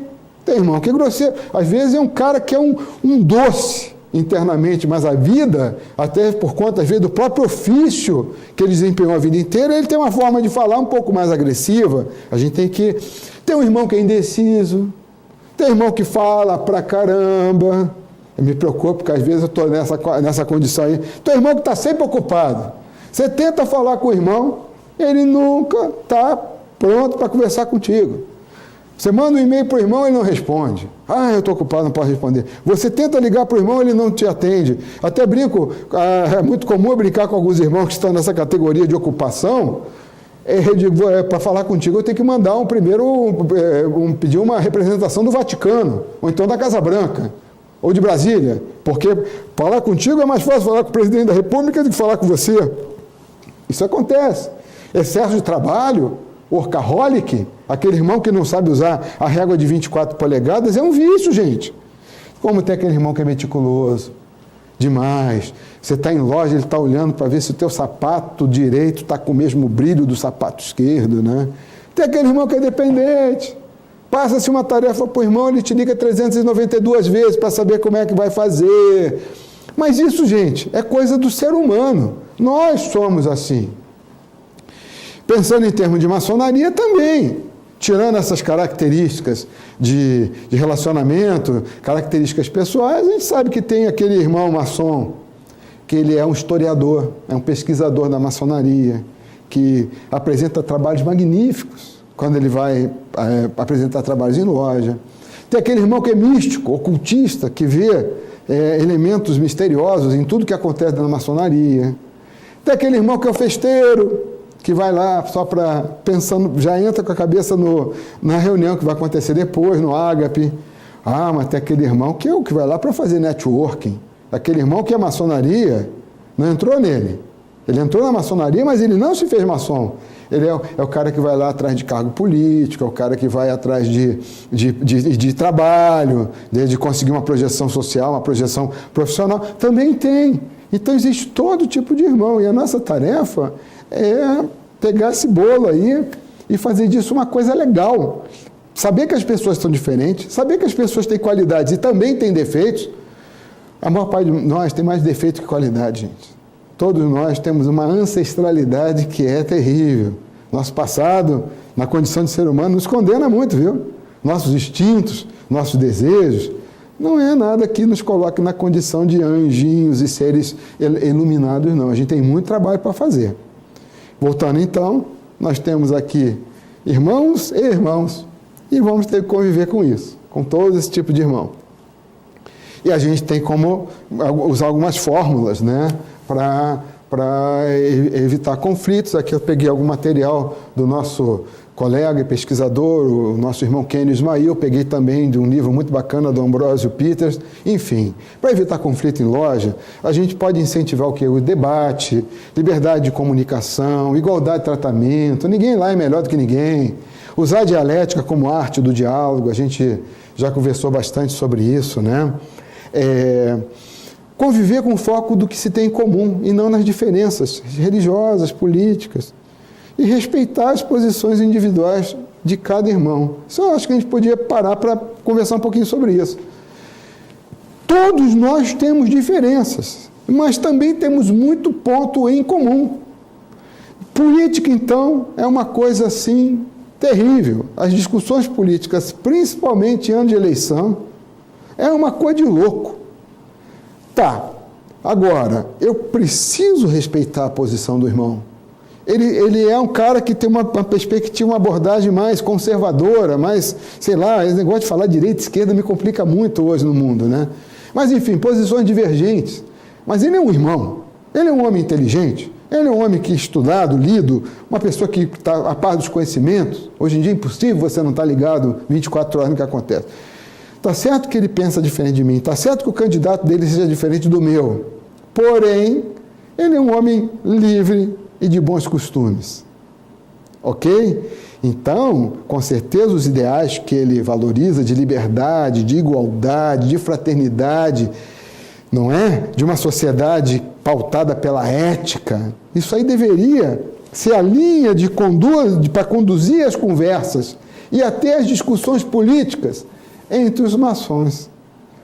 irmão que é grosseiro. Às vezes é um cara que é um doce internamente, mas a vida, até por conta, às vezes, do próprio ofício que ele desempenhou a vida inteira, ele tem uma forma de falar um pouco mais agressiva. A gente tem que... Tem um irmão que é indeciso, tem irmão que fala pra caramba. Eu me preocupo, porque às vezes eu estou nessa condição aí. Tem irmão que está sempre ocupado. Você tenta falar com o irmão, ele nunca está pronto para conversar contigo. Você manda um e-mail para o irmão, ele não responde. Ah, eu estou ocupado, não posso responder. Você tenta ligar para o irmão, ele não te atende. Até brinco, é muito comum eu brincar com alguns irmãos que estão nessa categoria de ocupação. Para falar contigo, eu tenho que mandar pedir uma representação do Vaticano, ou então da Casa Branca, ou de Brasília, porque falar contigo é mais fácil falar com o presidente da República do que falar com você. Isso acontece. Excesso de trabalho, workaholic, aquele irmão que não sabe usar a régua de 24 polegadas, é um vício, gente. Como tem aquele irmão que é meticuloso, demais. Você está em loja, ele está olhando para ver se o teu sapato direito está com o mesmo brilho do sapato esquerdo, né? Tem aquele irmão que é dependente. Passa-se uma tarefa para o irmão, ele te liga 392 vezes para saber como é que vai fazer. Mas isso, gente, é coisa do ser humano. Nós somos assim. Pensando em termos de maçonaria também, tirando essas características de relacionamento, características pessoais, a gente sabe que tem aquele irmão maçom, que ele é um historiador, é um pesquisador da maçonaria, que apresenta trabalhos magníficos quando ele vai apresentar trabalhos em loja. Tem aquele irmão que é místico, ocultista, que vê elementos misteriosos em tudo que acontece na maçonaria. Tem aquele irmão que é o festeiro, que vai lá só para pensando, já entra com a cabeça na reunião que vai acontecer depois, no ágape. Ah, mas tem aquele irmão que é o que vai lá para fazer networking. Aquele irmão que é maçonaria, não entrou nele. Ele entrou na maçonaria, mas ele não se fez maçom. Ele é o cara que vai lá atrás de cargo político, é o cara que vai atrás de trabalho, de conseguir uma projeção social, uma projeção profissional. Também tem. Então existe todo tipo de irmão. E a nossa tarefa é pegar esse bolo aí e fazer disso uma coisa legal. Saber que as pessoas são diferentes, saber que as pessoas têm qualidades e também têm defeitos. A maior parte de nós tem mais defeito que qualidade, gente. Todos nós temos uma ancestralidade que é terrível. Nosso passado, na condição de ser humano, nos condena muito, viu? Nossos instintos, nossos desejos, não é nada que nos coloque na condição de anjinhos e seres iluminados, não. A gente tem muito trabalho para fazer. Voltando então, nós temos aqui irmãos e irmãos, e vamos ter que conviver com isso, com todo esse tipo de irmão. E a gente tem como usar algumas fórmulas, né, para evitar conflitos. Aqui eu peguei algum material do nosso colega e pesquisador, o nosso irmão Kenny Ismail, peguei também de um livro muito bacana do Ambrósio Peters. Enfim, para evitar conflito em loja, a gente pode incentivar o quê? O debate, liberdade de comunicação, igualdade de tratamento, ninguém lá é melhor do que ninguém. Usar a dialética como arte do diálogo, a gente já conversou bastante sobre isso, né? Conviver com o foco do que se tem em comum e não nas diferenças religiosas, políticas. E respeitar as posições individuais de cada irmão. Isso eu acho que a gente podia parar para conversar um pouquinho sobre isso. Todos nós temos diferenças, mas também temos muito ponto em comum. Política, então, é uma coisa assim terrível. As discussões políticas, principalmente em ano de eleição, é uma coisa de louco. Tá, agora, eu preciso respeitar a posição do irmão. Ele é um cara que tem uma perspectiva, uma abordagem mais conservadora, mais, sei lá, esse negócio de falar direita e esquerda me complica muito hoje no mundo, né? Mas, enfim, posições divergentes. Mas ele é um irmão, ele é um homem inteligente, ele é um homem que estudado, lido, uma pessoa que está a par dos conhecimentos. Hoje em dia é impossível você não estar ligado 24 horas no que acontece. Está certo que ele pensa diferente de mim, está certo que o candidato dele seja diferente do meu. Porém, ele é um homem livre e de bons costumes. Ok? Então, com certeza, os ideais que ele valoriza de liberdade, de igualdade, de fraternidade, não é? De uma sociedade pautada pela ética, isso aí deveria ser a linha para conduzir as conversas e até as discussões políticas entre os maçons.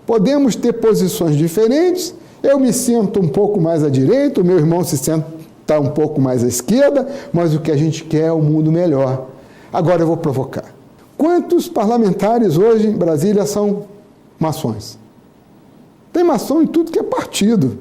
Podemos ter posições diferentes, eu me sinto um pouco mais à direita, o meu irmão se senta um pouco mais à esquerda, mas o que a gente quer é um mundo melhor. Agora eu vou provocar. Quantos parlamentares hoje em Brasília são maçons? Tem maçom em tudo que é partido.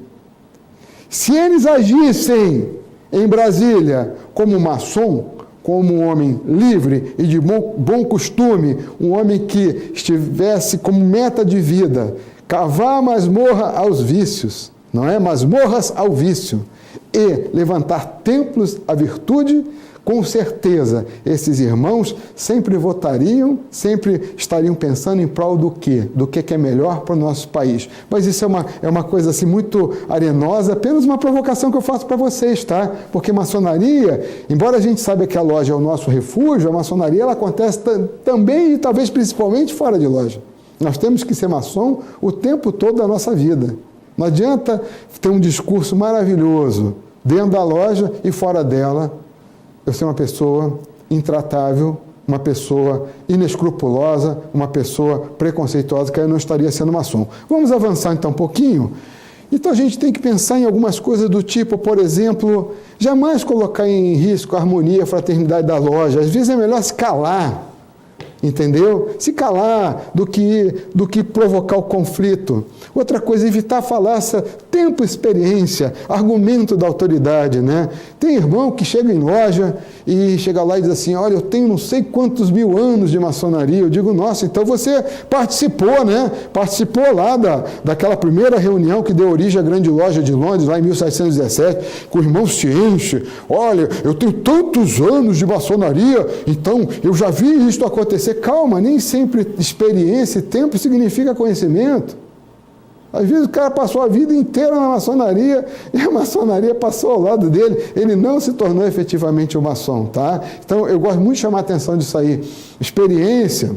Se eles agissem em Brasília como maçom, como um homem livre e de bom costume, um homem que estivesse como meta de vida, cavar a masmorra aos vícios, não é? Masmorras ao vício, e levantar templos à virtude, com certeza esses irmãos sempre votariam, sempre estariam pensando em prol do quê? Do que é melhor para o nosso país. Mas isso é uma coisa assim muito arenosa, apenas uma provocação que eu faço para vocês, tá? Porque maçonaria, embora a gente saiba que a loja é o nosso refúgio, a maçonaria ela acontece também e talvez principalmente fora de loja. Nós temos que ser maçom o tempo todo da nossa vida. Não adianta ter um discurso maravilhoso dentro da loja e fora dela eu ser uma pessoa intratável, uma pessoa inescrupulosa, uma pessoa preconceituosa, que eu não estaria sendo maçom. Vamos avançar então um pouquinho? Então a gente tem que pensar em algumas coisas do tipo, por exemplo, jamais colocar em risco a harmonia, a fraternidade da loja. Às vezes é melhor se calar entendeu? Se calar do que provocar o conflito. Outra coisa, evitar falácia, tempo, experiência, argumento da autoridade, né? Tem irmão que chega em loja e chega lá e diz assim, olha, eu tenho não sei quantos mil anos de maçonaria. Eu digo, nossa, então você participou, né? Participou lá daquela primeira reunião que deu origem à grande loja de Londres, lá em 1717, que o irmão se enche, olha, eu tenho tantos anos de maçonaria, então eu já vi isso acontecer. Calma, nem sempre experiência e tempo significa conhecimento. Às vezes o cara passou a vida inteira na maçonaria e a maçonaria passou ao lado dele, ele não se tornou efetivamente um maçom, tá? Então eu gosto muito de chamar a atenção disso aí. Experiência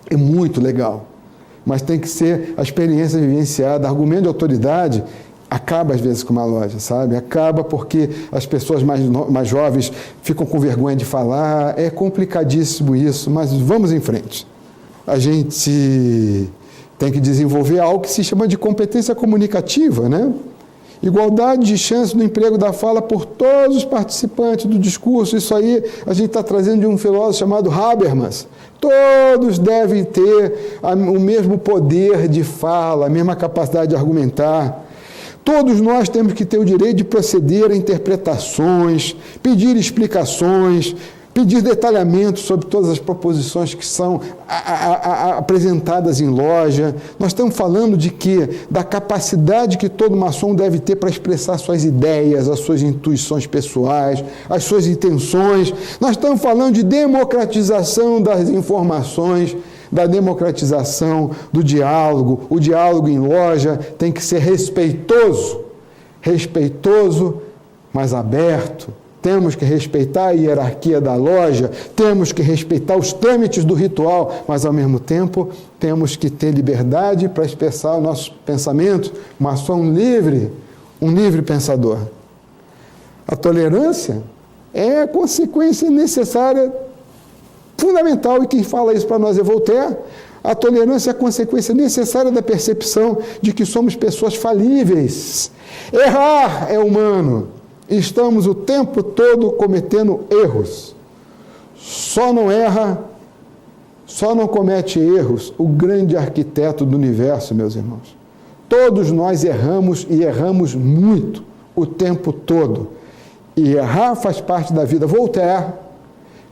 é muito legal, mas tem que ser a experiência vivenciada. Argumento de autoridade acaba às vezes com uma loja, sabe? Acaba porque as pessoas mais jovens ficam com vergonha de falar, é complicadíssimo isso, mas vamos em frente. A gente tem que desenvolver algo que se chama de competência comunicativa, né? Igualdade de chance no emprego da fala por todos os participantes do discurso. Isso aí a gente está trazendo de um filósofo chamado Habermas. Todos devem ter o mesmo poder de fala, a mesma capacidade de argumentar. Todos nós temos que ter o direito de proceder a interpretações, pedir explicações, pedir detalhamento sobre todas as proposições que são apresentadas em loja. Nós estamos falando de quê? Da capacidade que todo maçom deve ter para expressar suas ideias, as suas intuições pessoais, as suas intenções. Nós estamos falando de democratização das informações, da democratização do diálogo. O diálogo em loja tem que ser respeitoso, mas aberto. Temos que respeitar a hierarquia da loja, temos que respeitar os trâmites do ritual, mas, ao mesmo tempo, temos que ter liberdade para expressar o nosso pensamento, maçom livre, um livre pensador. A tolerância é a consequência necessária, fundamental, e quem fala isso para nós é Voltaire. A tolerância é a consequência necessária da percepção de que somos pessoas falíveis. Errar é humano. Estamos o tempo todo cometendo erros. Só não comete erros o grande arquiteto do universo, meus irmãos. Todos nós erramos e erramos muito o tempo todo. E errar faz parte da vida. Voltaire,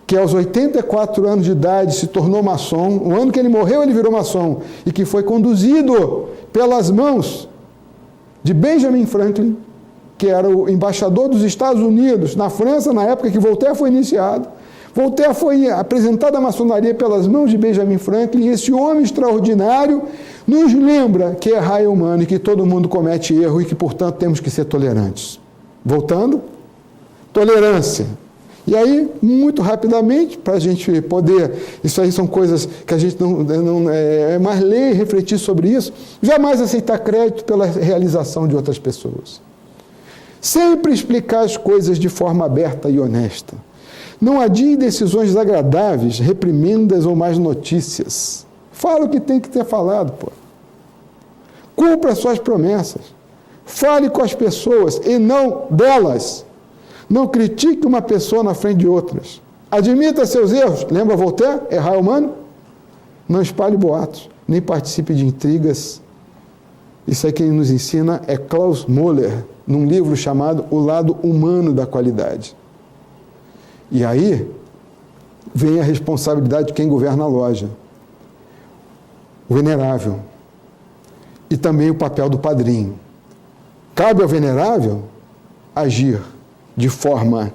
que aos 84 anos de idade se tornou maçom, o ano que ele morreu ele virou maçom, e que foi conduzido pelas mãos de Benjamin Franklin, que era o embaixador dos Estados Unidos na França, na época que Voltaire foi iniciado. Voltaire foi apresentado à maçonaria pelas mãos de Benjamin Franklin, e esse homem extraordinário nos lembra que errar é humano e que todo mundo comete erro e que, portanto, temos que ser tolerantes. Voltando, tolerância. E aí, muito rapidamente, para a gente poder... Isso aí são coisas que a gente não é mais ler e refletir sobre isso. Jamais aceitar crédito pela realização de outras pessoas. Sempre explicar as coisas de forma aberta e honesta. Não adie decisões desagradáveis, reprimendas ou más notícias. Fala o que tem que ter falado, pô. Cumpra suas promessas. Fale com as pessoas e não delas. Não critique uma pessoa na frente de outras. Admita seus erros. Lembra Voltaire? Errar é humano? Não espalhe boatos, nem participe de intrigas. Isso aí que ele nos ensina é Klaus Moller, num livro chamado O Lado Humano da Qualidade. E aí vem a responsabilidade de quem governa a loja. O venerável. E também o papel do padrinho. Cabe ao venerável agir de forma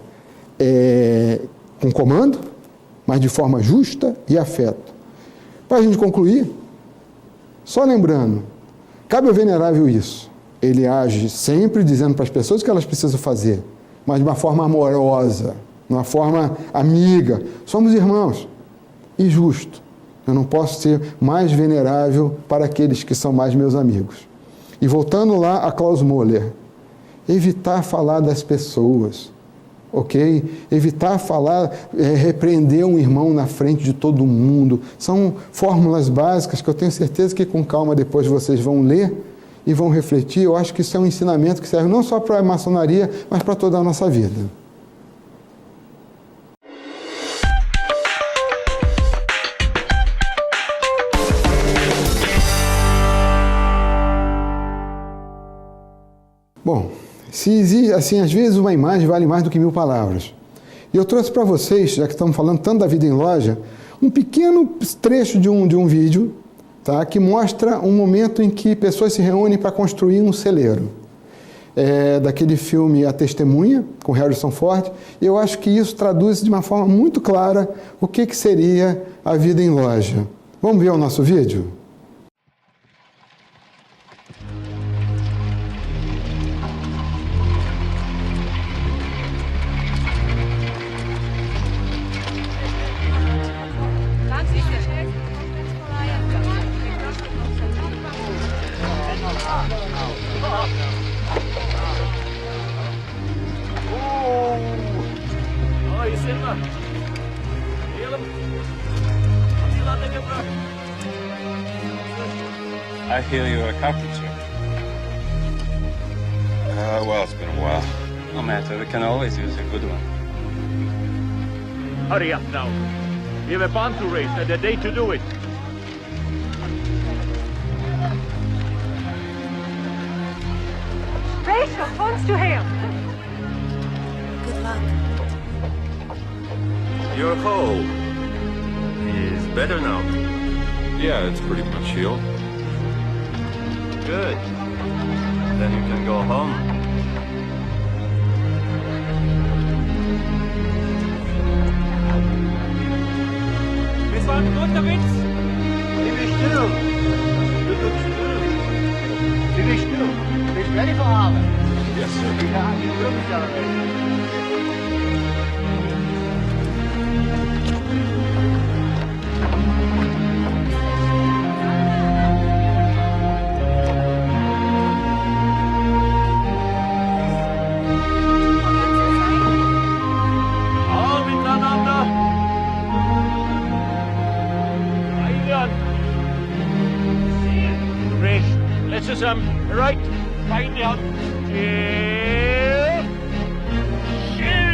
com comando, mas de forma justa e afeto. Para a gente concluir, só lembrando, cabe ao venerável isso. Ele age sempre dizendo para as pessoas o que elas precisam fazer, mas de uma forma amorosa, de uma forma amiga. Somos irmãos. E justo. Eu não posso ser mais venerável para aqueles que são mais meus amigos. E voltando lá a Klaus Moller, evitar falar das pessoas, ok? Evitar falar, repreender um irmão na frente de todo mundo. São fórmulas básicas que eu tenho certeza que com calma depois vocês vão ler e vão refletir. Eu acho que isso é um ensinamento que serve não só para a maçonaria, mas para toda a nossa vida. Bom, se existe, assim, às vezes uma imagem vale mais do que 1000 palavras. E eu trouxe para vocês, já que estamos falando tanto da vida em loja, um pequeno trecho de um vídeo, tá, que mostra um momento em que pessoas se reúnem para construir um celeiro. Daquele filme A Testemunha, com Harrison Ford, e eu acho que isso traduz de uma forma muito clara o que seria a vida em loja. Vamos ver o nosso vídeo? I hear you're a carpenter. Well, it's been a while. No matter, we can always use a good one. Hurry up now. We have a barn to raise and a day to do it. Rachel, phone's to him. Good luck. Your hole is better now. Yeah, it's pretty much healed. Good. Then you can go home. Das war ein guter Witz. Ziemlich still. Du bist still. Ziemlich still. Bist ready for Arbeit? Yes, sir. Ja, ich will mich da right, right down. Chill. Chill.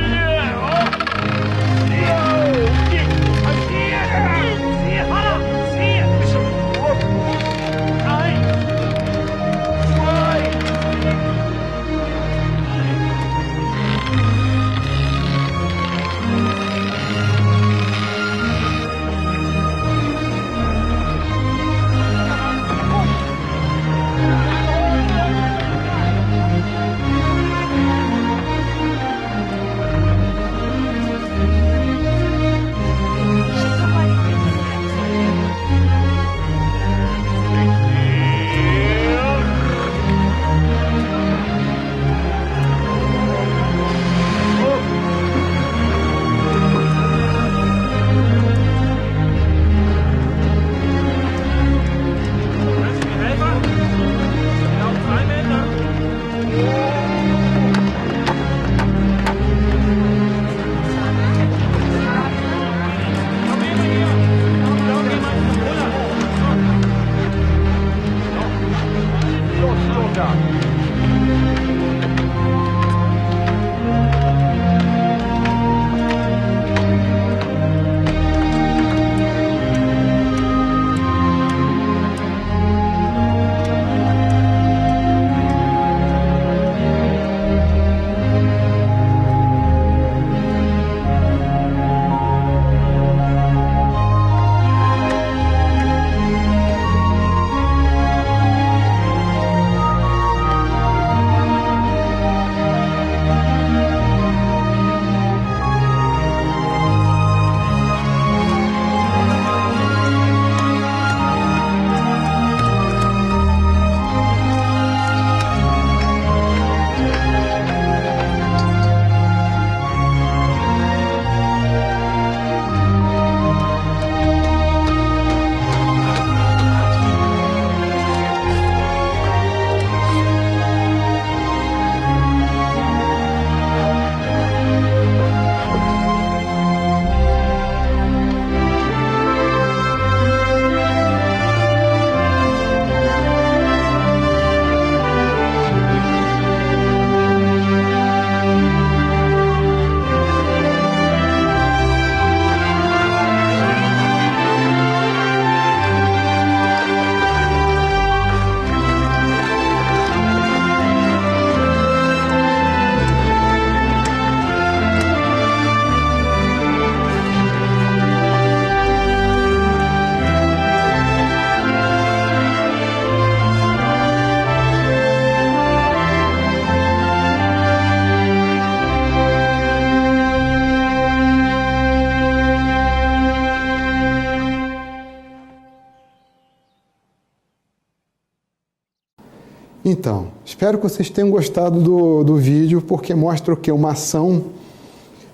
Então, espero que vocês tenham gostado do vídeo, porque mostra o quê? Uma ação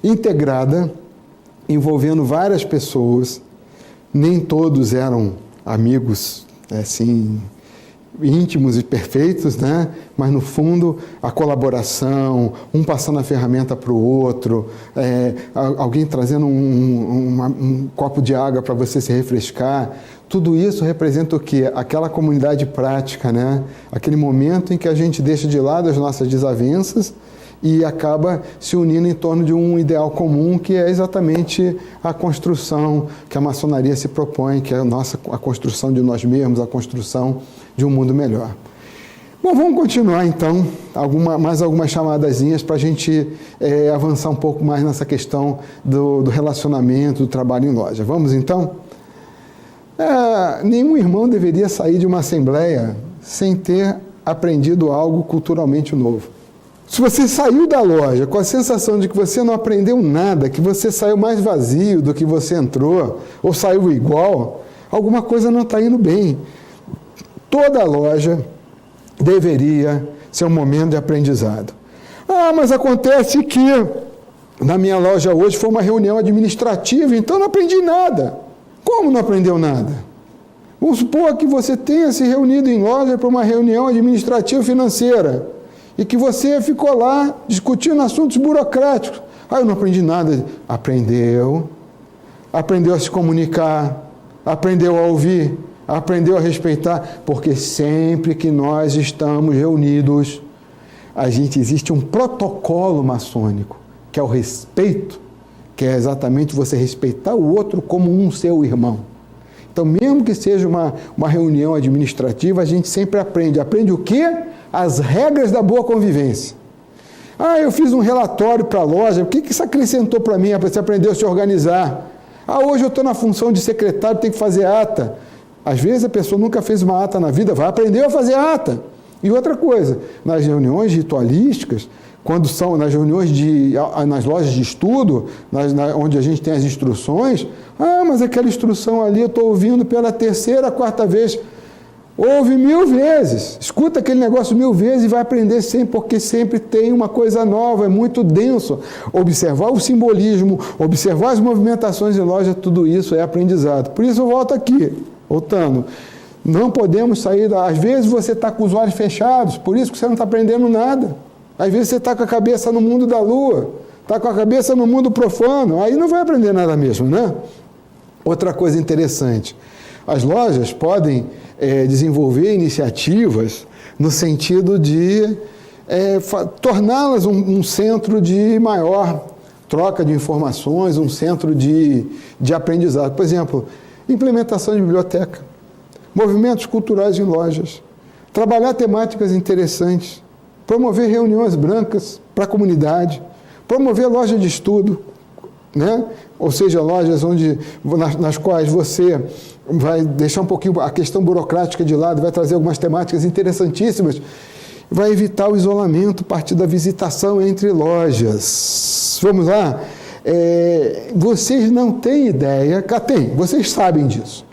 integrada, envolvendo várias pessoas. Nem todos eram amigos, assim, íntimos e perfeitos, né? Mas, no fundo, a colaboração, um passando a ferramenta para o outro, alguém trazendo um copo de água para você se refrescar, tudo isso representa o quê? Aquela comunidade prática, né? Aquele momento em que a gente deixa de lado as nossas desavenças e acaba se unindo em torno de um ideal comum, que é exatamente a construção que a maçonaria se propõe, que é a construção de nós mesmos, a construção de um mundo melhor. Bom, vamos continuar então, mais algumas chamadazinhas para a gente avançar um pouco mais nessa questão do relacionamento, do trabalho em loja. Vamos então? Nenhum irmão deveria sair de uma assembleia sem ter aprendido algo culturalmente novo. Se você saiu da loja com a sensação de que você não aprendeu nada, que você saiu mais vazio do que você entrou, ou saiu igual, alguma coisa não está indo bem. Toda loja deveria ser um momento de aprendizado. Mas acontece que na minha loja hoje foi uma reunião administrativa, então não aprendi nada. Como não aprendeu nada? Vamos supor que você tenha se reunido em loja para uma reunião administrativa financeira e que você ficou lá discutindo assuntos burocráticos. Eu não aprendi nada. Aprendeu a se comunicar, aprendeu a ouvir, aprendeu a respeitar, porque sempre que nós estamos reunidos, existe um protocolo maçônico, que é o respeito, que é exatamente você respeitar o outro como um seu irmão. Então, mesmo que seja uma reunião administrativa, a gente sempre aprende. Aprende o quê? As regras da boa convivência. Eu fiz um relatório para a loja, o que isso acrescentou para mim? Você aprendeu a se organizar. Hoje eu estou na função de secretário, tenho que fazer ata. Às vezes a pessoa nunca fez uma ata na vida, vai aprender a fazer ata. E outra coisa, nas reuniões ritualísticas, quando são nas reuniões nas lojas de estudo, onde a gente tem as instruções, mas aquela instrução ali eu estou ouvindo pela terceira, quarta vez. Ouve 1000 vezes, escuta aquele negócio 1000 vezes e vai aprender sempre, porque sempre tem uma coisa nova, é muito denso. Observar o simbolismo, observar as movimentações em loja, tudo isso é aprendizado. Por isso eu volto aqui, voltando. Não podemos sair, às vezes você está com os olhos fechados, por isso que você não está aprendendo nada. Às vezes você está com a cabeça no mundo da lua, está com a cabeça no mundo profano, aí não vai aprender nada mesmo, né? Outra coisa interessante, as lojas podem desenvolver iniciativas no sentido de torná-las um centro de maior troca de informações, um centro de aprendizado. Por exemplo, implementação de biblioteca, movimentos culturais em lojas, trabalhar temáticas interessantes, promover reuniões brancas para a comunidade, promover loja de estudo, né? Ou seja, lojas nas quais você vai deixar um pouquinho a questão burocrática de lado, vai trazer algumas temáticas interessantíssimas, vai evitar o isolamento a partir da visitação entre lojas. Vamos lá? Vocês não têm ideia, vocês sabem disso.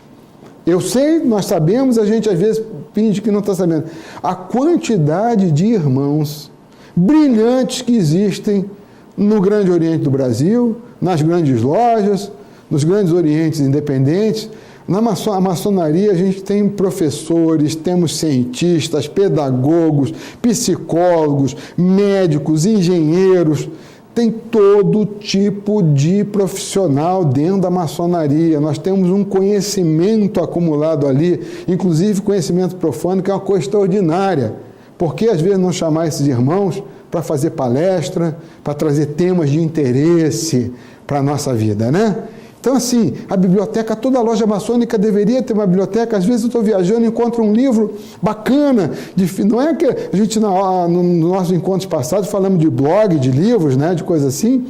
Eu sei, nós sabemos, a gente às vezes finge que não está sabendo. A quantidade de irmãos brilhantes que existem no Grande Oriente do Brasil, nas grandes lojas, nos grandes orientes independentes. Na maçonaria a gente tem professores, temos cientistas, pedagogos, psicólogos, médicos, engenheiros, tem todo tipo de profissional dentro da maçonaria. Nós temos um conhecimento acumulado ali, inclusive conhecimento profano, que é uma coisa extraordinária. Por que às vezes não chamar esses irmãos para fazer palestra, para trazer temas de interesse para a nossa vida, né? Então, assim, a biblioteca, toda loja maçônica deveria ter uma biblioteca. Às vezes eu estou viajando e encontro um livro bacana. Não é que a gente, nos nossos encontros passados, falamos de blog, de livros, né, de coisa assim.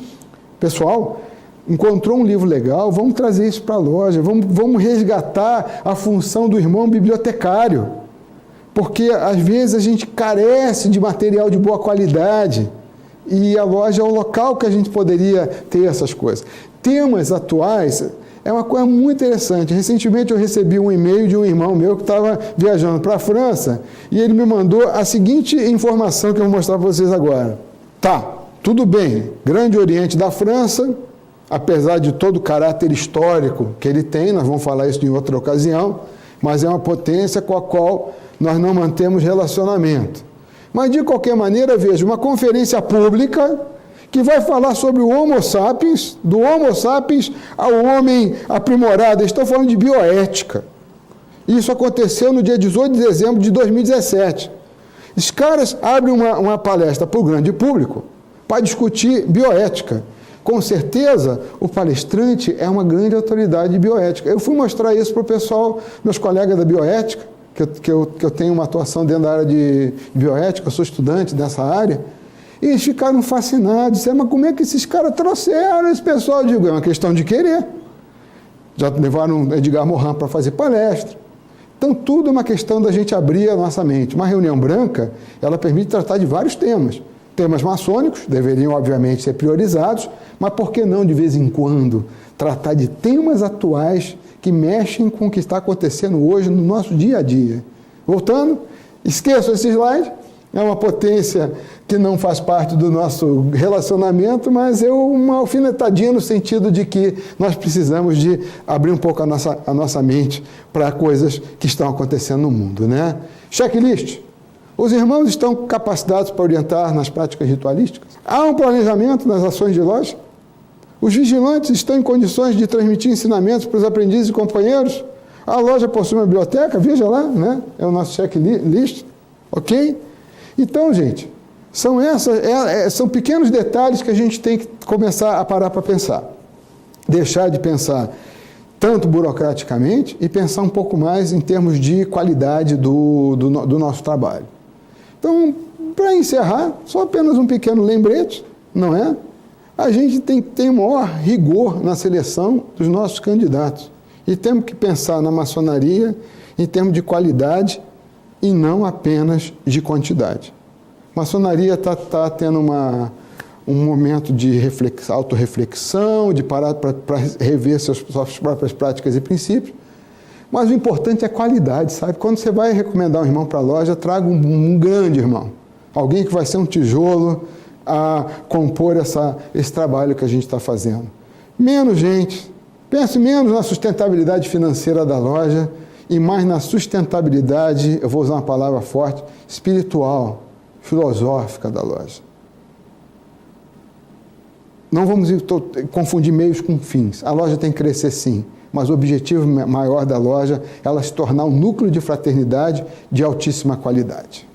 Pessoal, encontrou um livro legal, vamos trazer isso para a loja, vamos resgatar a função do irmão bibliotecário. Porque, às vezes, a gente carece de material de boa qualidade. E a loja é o local que a gente poderia ter essas coisas. Temas atuais É uma coisa muito interessante. Recentemente eu recebi um e-mail de um irmão meu que estava viajando para a França e ele me mandou a seguinte informação que eu vou mostrar para vocês agora. Tá, tudo bem, Grande Oriente da França, apesar de todo o caráter histórico que ele tem, nós vamos falar isso em outra ocasião, mas é uma potência com a qual nós não mantemos relacionamento. Mas, de qualquer maneira, veja, uma conferência pública que vai falar sobre o Homo sapiens, do Homo sapiens ao homem aprimorado. Estou falando de bioética. Isso aconteceu no dia 18 de dezembro de 2017. Os caras abrem uma palestra para o grande público para discutir bioética. Com certeza, o palestrante é uma grande autoridade de bioética. Eu fui mostrar isso para o pessoal, meus colegas da bioética, que eu tenho uma atuação dentro da área de bioética, eu sou estudante dessa área, e eles ficaram fascinados, disseram, mas como é que esses caras trouxeram esse pessoal? Eu digo, é uma questão de querer. Já levaram Edgar Morin para fazer palestra. Então, tudo é uma questão da gente abrir a nossa mente. Uma reunião branca, ela permite tratar de vários temas. Temas maçônicos deveriam, obviamente, ser priorizados, mas por que não, de vez em quando, tratar de temas atuais que mexem com o que está acontecendo hoje no nosso dia a dia? Voltando, esqueçam esse slide, é uma potência que não faz parte do nosso relacionamento, mas é uma alfinetadinha no sentido de que nós precisamos de abrir um pouco a nossa mente para coisas que estão acontecendo no mundo, né? Checklist. Os irmãos estão capacitados para orientar nas práticas ritualísticas? Há um planejamento nas ações de loja? Os vigilantes estão em condições de transmitir ensinamentos para os aprendizes e companheiros? A loja possui uma biblioteca? Veja lá, né? É o nosso checklist, ok? Então, gente, são pequenos detalhes que a gente tem que começar a parar para pensar. Deixar de pensar tanto burocraticamente e pensar um pouco mais em termos de qualidade do nosso trabalho. Então, para encerrar, só apenas um pequeno lembrete, não é? A gente tem que ter o maior rigor na seleção dos nossos candidatos. E temos que pensar na maçonaria em termos de qualidade e não apenas de quantidade. A maçonaria está tendo um momento de autorreflexão, de parar para rever suas próprias práticas e princípios, mas o importante é a qualidade, sabe? Quando você vai recomendar um irmão para a loja, traga um grande irmão, alguém que vai ser um tijolo a compor esse trabalho que a gente está fazendo. Menos gente, pense menos na sustentabilidade financeira da loja e mais na sustentabilidade, eu vou usar uma palavra forte, espiritual, filosófica da loja. Não vamos confundir meios com fins. A loja tem que crescer sim, mas o objetivo maior da loja é ela se tornar um núcleo de fraternidade de altíssima qualidade.